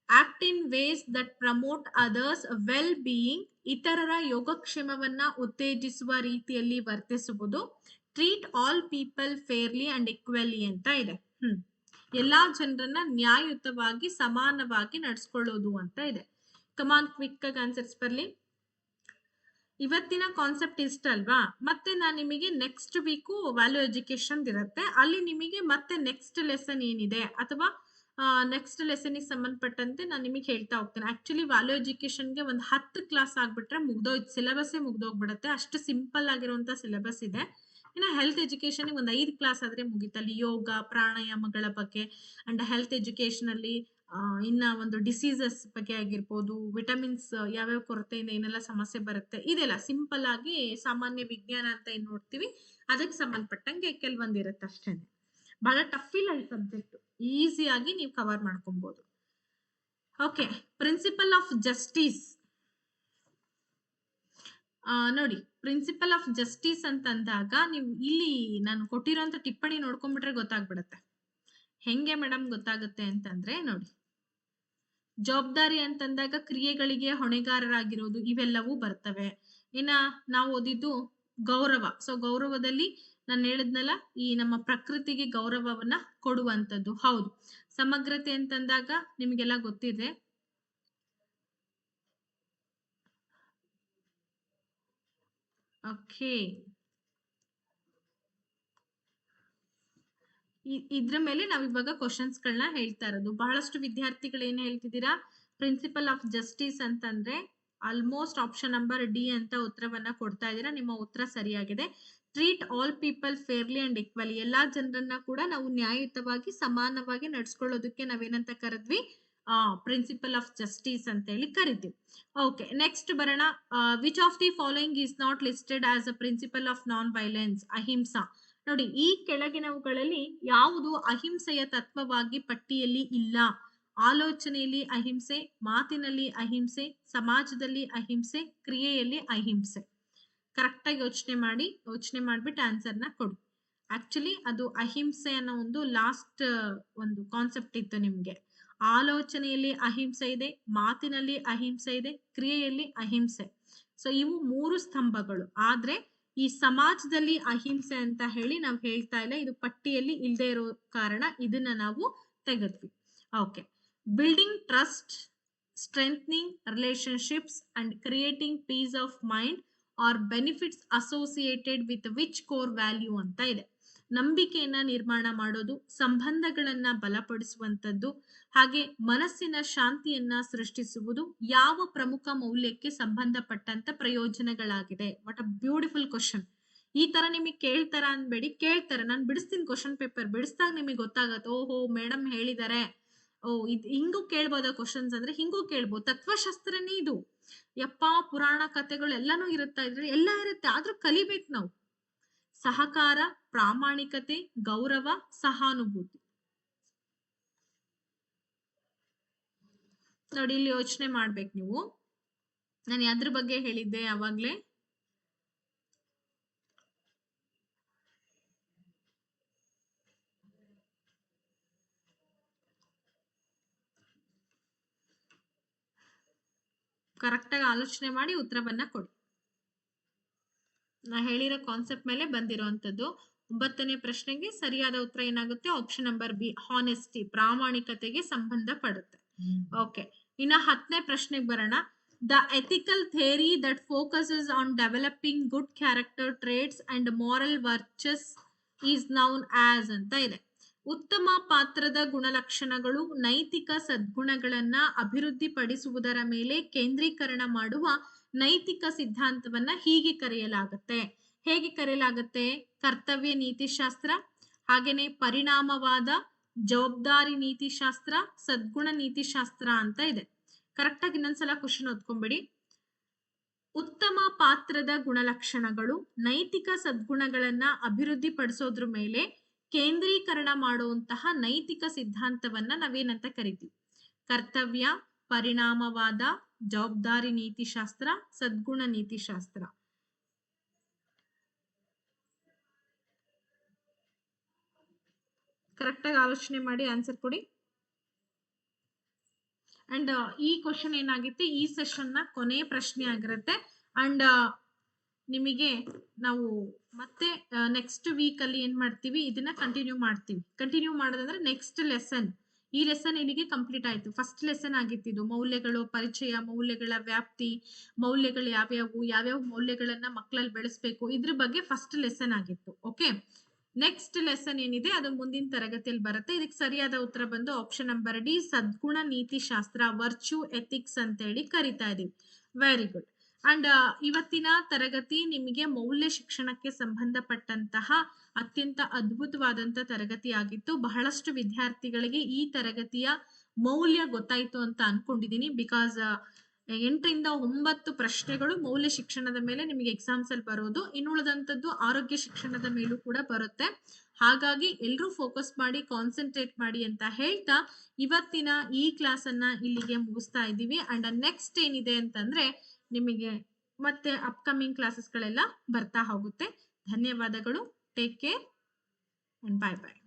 Act in ways that promote others well being. ಇತರರ ಯೋಗಕ್ಷೇಮವನ್ನ ಉತ್ತೇಜಿಸುವ ರೀತಿಯಲ್ಲಿ ವರ್ತಿಸುವುದು. Treat all people fairly and equally ಅಂತ ಇದೆ. ಎಲ್ಲಾ ಜನರನ್ನ ನ್ಯಾಯಯುತವಾಗಿ ಸಮಾನವಾಗಿ ನಡ್ಸ್ಕೊಳ್ಳೋದು ಅಂತ ಇದೆ. ಕಮಾನ್, ಕ್ವಿಕ್ ಆಗಿ ಆನ್ಸರ್ಸ್ ಬರ್ಲಿ. ಇವತ್ತಿನ ಕಾನ್ಸೆಪ್ಟ್ ಇಷ್ಟ ಅಲ್ವಾ? ಮತ್ತೆ ನಾನು ನಿಮಗೆ ನೆಕ್ಸ್ಟ್ ವೀಕು ವ್ಯಾಲ್ಯೂ ಎಜುಕೇಶನ್ ಇರುತ್ತೆ, ಅಲ್ಲಿ ನಿಮಗೆ ಮತ್ತೆ ನೆಕ್ಸ್ಟ್ ಲೆಸನ್ ಏನಿದೆ ಅಥವಾ ನೆಕ್ಸ್ಟ್ ಲೆಸನ್ಗೆ ಸಂಬಂಧಪಟ್ಟಂತೆ ನಾನು ನಿಮಗೆ ಹೇಳ್ತಾ ಹೋಗ್ತೇನೆ. ಆಕ್ಚುಲಿ ವ್ಯಾಲ್ಯೂ ಎಜುಕೇಶನ್ಗೆ ಒಂದು 10 ಕ್ಲಾಸ್ ಆಗ್ಬಿಟ್ರೆ ಮುಗ್ದೋಯ್ತು, ಸಿಲೆಬಸ್ಸೇ ಮುಗ್ದೋಗ್ಬಿಡುತ್ತೆ. ಅಷ್ಟು ಸಿಂಪಲ್ ಆಗಿರುವಂತ ಸಿಲೆಬಸ್ ಇದೆ. ಇನ್ನು ಹೆಲ್ತ್ ಎಜುಕೇಶನ್ ಒಂದು 5 ಕ್ಲಾಸ್ ಆದ್ರೆ ಮುಗಿತಲ್ಲಿ. ಯೋಗ, ಪ್ರಾಣಾಯಾಮಗಳ ಬಗ್ಗೆ ಅಂಡ್ ಹೆಲ್ತ್ ಎಜುಕೇಶನ್ ಅಲ್ಲಿ ಇನ್ನ ಒಂದು ಡಿಸೀಸಸ್ ಬಗ್ಗೆ ಆಗಿರ್ಬೋದು, ವಿಟಮಿನ್ಸ್ ಯಾವ್ಯಾವ ಕೊರತೆಯಿಂದ ಏನೆಲ್ಲ ಸಮಸ್ಯೆ ಬರುತ್ತೆ, ಇದೆಲ್ಲ ಸಿಂಪಲ್ ಆಗಿ ಸಾಮಾನ್ಯ ವಿಜ್ಞಾನ ಅಂತ ಏನ್ ನೋಡ್ತೀವಿ ಅದಕ್ಕೆ ಸಂಬಂಧಪಟ್ಟಂಗೆ ಕೆಲವೊಂದಿರುತ್ತೆ ಅಷ್ಟೇನೆ. ಬಹಳ ಟಫ್ ಇಲ್ಲ ಈ ಸಬ್ಜೆಕ್ಟ್, ಈಸಿಯಾಗಿ ನೀವು ಕವರ್ ಮಾಡ್ಕೊಬಹುದು. ಓಕೆ, ಪ್ರಿನ್ಸಿಪಲ್ ಆಫ್ ಜಸ್ಟಿಸ್ ನೋಡಿ, ಪ್ರಿನ್ಸಿಪಲ್ ಆಫ್ ಜಸ್ಟಿಸ್ ಅಂತಂದಾಗ ನೀವು ಇಲ್ಲಿ ನಾನು ಕೊಟ್ಟಿರೋಂತ ಟಿಪ್ಪಣಿ ನೋಡ್ಕೊಂಡ್ಬಿಟ್ರೆ ಗೊತ್ತಾಗ್ಬಿಡತ್ತೆ. ಹೆಂಗೆ ಮೇಡಮ್ ಗೊತ್ತಾಗುತ್ತೆ ಅಂತಂದ್ರೆ ನೋಡಿ, ಜವಾಬ್ದಾರಿ ಅಂತಂದಾಗ ಕ್ರಿಯೆಗಳಿಗೆ ಹೊಣೆಗಾರರಾಗಿರೋದು ಇವೆಲ್ಲವೂ ಬರ್ತವೆ. ಇನ್ನ ನಾವು ಓದಿದ್ದು ಗೌರವ. ಸೊ ಗೌರವದಲ್ಲಿ ನಾನು ಹೇಳಿದ್ನಲ್ಲ, ಈ ನಮ್ಮ ಪ್ರಕೃತಿಗೆ ಗೌರವವನ್ನ ಕೊಡುವಂಥದ್ದು. ಹೌದು. ಸಮಗ್ರತೆ ಅಂತಂದಾಗ ನಿಮ್ಗೆಲ್ಲ ಗೊತ್ತಿದೆ. ಓಕೆ, ಇದ್ರ ಮೇಲೆ ನಾವ್ ಇವಾಗ ಕ್ವಶನ್ಸ್ ಗಳನ್ನ ಹೇಳ್ತಾ ಇರೋದು. ಬಹಳಷ್ಟು ವಿದ್ಯಾರ್ಥಿಗಳು ಏನ್ ಹೇಳ್ತಿದ್ದೀರಾ, ಪ್ರಿನ್ಸಿಪಲ್ ಆಫ್ ಜಸ್ಟಿಸ್ ಅಂತಂದ್ರೆ ಆಲ್ಮೋಸ್ಟ್ ಆಪ್ಷನ್ ನಂಬರ್ ಡಿ ಅಂತ ಉತ್ತರವನ್ನ ಕೊಡ್ತಾ ಇದ್ದೀರಾ. ನಿಮ್ಮ ಉತ್ತರ ಸರಿಯಾಗಿದೆ. Treat all people fairly and equally. ಎಲ್ಲಾ ಜನರನ್ನ ಕೂಡ ನಾವು ನ್ಯಾಯಯುತವಾಗಿ ಸಮಾನವಾಗಿ ನಡ್ಸ್ಕೊಳ್ಳೋದಕ್ಕೆ ನಾವೇನಂತ ಕರೆದ್ವಿ? ಪ್ರಿನ್ಸಿಪಲ್ ಆಫ್ ಜಸ್ಟಿಸ್ ಅಂತ ಹೇಳಿ ಕರಿತೀವಿ. ಓಕೆ, ನೆಕ್ಸ್ಟ್ ಬರೋಣ. Which of the following is not listed as a principle of non violence? ಅಹಿಂಸಾ. ನೋಡಿ, ಈ ಕೆಳಗಿನವುಗಳಲ್ಲಿ ಯಾವುದು ಅಹಿಂಸೆಯ ತತ್ವವಾಗಿ ಪಟ್ಟಿಯಲ್ಲಿ ಇಲ್ಲ? ಆಲೋಚನೆಯಲ್ಲಿ ಅಹಿಂಸೆ, ಮಾತಿನಲ್ಲಿ ಅಹಿಂಸೆ, ಸಮಾಜದಲ್ಲಿ ಅಹಿಂಸೆ, ಕ್ರಿಯೆಯಲ್ಲಿ ಅಹಿಂಸೆ. ಕರೆಕ್ಟ್ ಆಗಿ ಯೋಚನೆ ಮಾಡ್ಬಿಟ್ಟು ಆನ್ಸರ್ನ ಕೊಡಿ. ಆಕ್ಚುಲಿ ಅದು ಅಹಿಂಸೆ ಅನ್ನೋ ಒಂದು ಲಾಸ್ಟ್ ಒಂದು ಕಾನ್ಸೆಪ್ಟ್ ಇತ್ತು ನಿಮ್ಗೆ. ಆಲೋಚನೆಯಲ್ಲಿ ಅಹಿಂಸೆ ಇದೆ, ಮಾತಿನಲ್ಲಿ ಅಹಿಂಸೆ ಇದೆ, ಕ್ರಿಯೆಯಲ್ಲಿ ಅಹಿಂಸೆ. ಸೊ ಇವು 3 ಸ್ತಂಭಗಳು. ಆದ್ರೆ ಈ ಸಮಾಜದಲ್ಲಿ ಅಹಿಂಸೆ ಅಂತ ಹೇಳಿ ನಾವು ಹೇಳ್ತಾ ಇಲ್ಲ. ಇದು ಪಟ್ಟಿಯಲ್ಲಿ ಇಲ್ಲದೆ ಇರೋ ಕಾರಣ ಇದನ್ನ ನಾವು ತೆಗೆದ್ವಿ. Okay, building trust, strengthening relationships and creating peace of mind are benefits associated with which core value ಅಂತ ಇದೆ. ನಂಬಿಕೆಯನ್ನ ನಿರ್ಮಾಣ ಮಾಡೋದು, ಸಂಬಂಧಗಳನ್ನ ಬಲಪಡಿಸುವಂಥದ್ದು, ಹಾಗೆ ಮನಸ್ಸಿನ ಶಾಂತಿಯನ್ನ ಸೃಷ್ಟಿಸುವುದು ಯಾವ ಪ್ರಮುಖ ಮೌಲ್ಯಕ್ಕೆ ಸಂಬಂಧಪಟ್ಟಂತ ಪ್ರಯೋಜನಗಳಾಗಿದೆ? What a beautiful question. ಈ ತರ ನಿಮಗೆ ಕೇಳ್ತಾರ ಅನ್ಬೇಡಿ, ಕೇಳ್ತಾರೆ. ನಾನು ಬಿಡಿಸ್ತೀನಿ ಕ್ವಶನ್ ಪೇಪರ್. ಬಿಡಿಸ್ದಾಗ ನಿಮಗೆ ಗೊತ್ತಾಗತ್ತೆ, ಓಹೋ ಮೇಡಮ್ ಹೇಳಿದ್ದಾರೆ, ಓ ಇದು ಹಿಂಗೂ ಕೇಳ್ಬೋದ ಕ್ವಶನ್ಸ್ ಅಂದ್ರೆ ಹಿಂಗೂ ಕೇಳ್ಬೋದು. ತತ್ವಶಾಸ್ತ್ರನೇ ಇದು. ಯಪ್ಪಾ ಪುರಾಣ ಕಥೆಗಳು ಎಲ್ಲಾನು ಇರುತ್ತಾ ಇದ್ರಲ್ಲಿ, ಎಲ್ಲ ಇರುತ್ತೆ, ಆದ್ರೂ ಕಲಿಬೇಕು ನಾವು. ಸಹಕಾರ, ಪ್ರಾಮಾಣಿಕತೆ, ಗೌರವ, ಸಹಾನುಭೂತಿ. ನೋಡಿ ಇಲ್ಲಿ ಯೋಚನೆ ಮಾಡ್ಬೇಕು ನೀವು. ನಾನು ಯಾವ್ದ್ರ ಬಗ್ಗೆ ಹೇಳಿದ್ದೆ ಯಾವಾಗ್ಲೇ? ಕರೆಕ್ಟ್ ಆಗಿ ಆಲೋಚನೆ ಮಾಡಿ ಉತ್ತರವನ್ನ ಕೊಡಿ. ನಾ ಹೇಳಿರೋ ಕಾನ್ಸೆಪ್ಟ್ ಮೇಲೆ ಬಂದಿರುವಂತದ್ದು. 9ನೇ ಪ್ರಶ್ನೆಗೆ ಸರಿಯಾದ ಉತ್ತರ ಏನಾಗುತ್ತೆ? ಆಪ್ಷನ್ ನಂಬರ್ ಬಿ, ಹಾನೆಸ್ಟಿ, ಪ್ರಾಮಾಣಿಕತೆಗೆ ಸಂಬಂಧ ಪಡುತ್ತೆ. ಓಕೆ, ಇನ್ನ 10ನೇ ಪ್ರಶ್ನೆಗೆ ಬರೋಣ. The ethical theory that focuses on developing good character traits and moral virtues is known as ಅಂತ ಇದೆ. ಉತ್ತಮ ಪಾತ್ರದ ಗುಣಲಕ್ಷಣಗಳು, ನೈತಿಕ ಸದ್ಗುಣಗಳನ್ನ ಅಭಿವೃದ್ಧಿಪಡಿಸುವುದರ ಮೇಲೆ ಕೇಂದ್ರೀಕರಣ ಮಾಡುವ ನೈತಿಕ ಸಿದ್ಧಾಂತವನ್ನ ಹೀಗೆ ಕರೆಯಲಾಗುತ್ತೆ. ಹೇಗೆ ಕರೆಯಲಾಗುತ್ತೆ? ಕರ್ತವ್ಯ ನೀತಿಶಾಸ್ತ್ರ, ಹಾಗೇನೆ ಪರಿಣಾಮವಾದ, ಜವಾಬ್ದಾರಿ ನೀತಿಶಾಸ್ತ್ರ, ಸದ್ಗುಣ ನೀತಿಶಾಸ್ತ್ರ ಅಂತ ಇದೆ. ಕರೆಕ್ಟ್ ಆಗಿ ಇನ್ನೊಂದ್ಸಲ ಕ್ವಶನ್ ಓದ್ಕೊಂಡ್ಬಿಡಿ. ಉತ್ತಮ ಪಾತ್ರದ ಗುಣಲಕ್ಷಣಗಳು, ನೈತಿಕ ಸದ್ಗುಣಗಳನ್ನ ಅಭಿವೃದ್ಧಿಪಡಿಸೋದ್ರ ಮೇಲೆ ಕೇಂದ್ರೀಕರಣ ಮಾಡುವಂತಹ ನೈತಿಕ ಸಿದ್ಧಾಂತವನ್ನ ನಾವೇನಂತ ಕರಿತೀವಿ? ಕರ್ತವ್ಯ, ಪರಿಣಾಮವಾದ, ಜವಾಬ್ದಾರಿ ನೀತಿಶಾಸ್ತ್ರ, ಸದ್ಗುಣ ನೀತಿಶಾಸ್ತ್ರ. ಕರೆಕ್ಟ್ ಆಗಿ ಆಲೋಚನೆ ಮಾಡಿ ಆನ್ಸರ್ ಕೊಡಿ. ಅಂಡ್ ಈ ಕ್ವಶನ್ ಏನಾಗುತ್ತೆ, ಈ ಸೆಷನ್ ನ ಕೊನೆ ಪ್ರಶ್ನೆ ಆಗಿರುತ್ತೆ. ಅಂಡ್ ನಿಮಗೆ ನಾವು ಮತ್ತೆ ನೆಕ್ಸ್ಟ್ ವೀಕ್ ಅಲ್ಲಿ ಏನ್ ಮಾಡ್ತೀವಿ, ಇದನ್ನ ಕಂಟಿನ್ಯೂ ಮಾಡ್ತೀವಿ. ಕಂಟಿನ್ಯೂ ಮಾಡೋದಂದ್ರೆ ನೆಕ್ಸ್ಟ್ ಲೆಸನ್. ಈ ಲೆಸನ್ ಇಲ್ಲಿಗೆ ಕಂಪ್ಲೀಟ್ ಆಯ್ತು. ಫಸ್ಟ್ ಲೆಸನ್ ಆಗಿತ್ತಿದು ಮೌಲ್ಯಗಳು, ಪರಿಚಯ, ಮೌಲ್ಯಗಳ ವ್ಯಾಪ್ತಿ, ಮೌಲ್ಯಗಳು ಯಾವ್ಯಾವ ಮೌಲ್ಯಗಳನ್ನ ಮಕ್ಕಳಲ್ಲಿ ಬೆಳೆಸ್ಬೇಕು, ಇದ್ರ ಬಗ್ಗೆ ಫಸ್ಟ್ ಲೆಸನ್ ಆಗಿತ್ತು. ಓಕೆ, ನೆಕ್ಸ್ಟ್ ಲೆಸನ್ ಏನಿದೆ ಅದು ಮುಂದಿನ ತರಗತಿಯಲ್ಲಿ ಬರುತ್ತೆ. ಇದಕ್ಕೆ ಸರಿಯಾದ ಉತ್ತರ ಬಂದು ಆಪ್ಷನ್ ನಂಬರ್ ಡಿ, ಸದ್ಗುಣ ನೀತಿಶಾಸ್ತ್ರ, ವರ್ಚ್ಯೂ ಎಥಿಕ್ಸ್ ಅಂತ ಹೇಳಿ ಕರಿತಾ ಇದೀವಿ. Very good. ಅಂಡ್ ಇವತ್ತಿನ ತರಗತಿ ನಿಮಗೆ ಮೌಲ್ಯ ಶಿಕ್ಷಣಕ್ಕೆ ಸಂಬಂಧಪಟ್ಟಂತಹ ಅತ್ಯಂತ ಅದ್ಭುತವಾದಂತ ತರಗತಿ ಆಗಿತ್ತು. ಬಹಳಷ್ಟು ವಿದ್ಯಾರ್ಥಿಗಳಿಗೆ ಈ ತರಗತಿಯ ಮೌಲ್ಯ ಗೊತ್ತಾಯ್ತು ಅಂತ ಅನ್ಕೊಂಡಿದೀನಿ. ಬಿಕಾಸ್ 8ರಿಂದ 9 ಪ್ರಶ್ನೆಗಳು ಮೌಲ್ಯ ಶಿಕ್ಷಣದ ಮೇಲೆ ನಿಮಗೆ ಎಕ್ಸಾಮ್ಸ್ ಅಲ್ಲಿ ಬರೋದು. ಇನ್ನುಳಿದಂಥದ್ದು ಆರೋಗ್ಯ ಶಿಕ್ಷಣದ ಮೇಲೂ ಕೂಡ ಬರುತ್ತೆ. ಹಾಗಾಗಿ ಎಲ್ಲರೂ ಫೋಕಸ್ ಮಾಡಿ, ಕಾನ್ಸಂಟ್ರೇಟ್ ಮಾಡಿ ಅಂತ ಹೇಳ್ತಾ ಇವತ್ತಿನ ಈ ಕ್ಲಾಸ್ ಅನ್ನ ಇಲ್ಲಿಗೆ ಮುಗಿಸ್ತಾ ಇದ್ದೀವಿ. ಅಂಡ್ ನೆಕ್ಸ್ಟ್ ಏನಿದೆ ಅಂತಂದ್ರೆ ನಿಮಗೆ ಮತ್ತೆ ಅಪ್ಕಮಿಂಗ್ ಕ್ಲಾಸಸ್ಗಳೆಲ್ಲ ಬರ್ತಾ ಹೋಗುತ್ತೆ. ಧನ್ಯವಾದಗಳು. Take care and bye bye.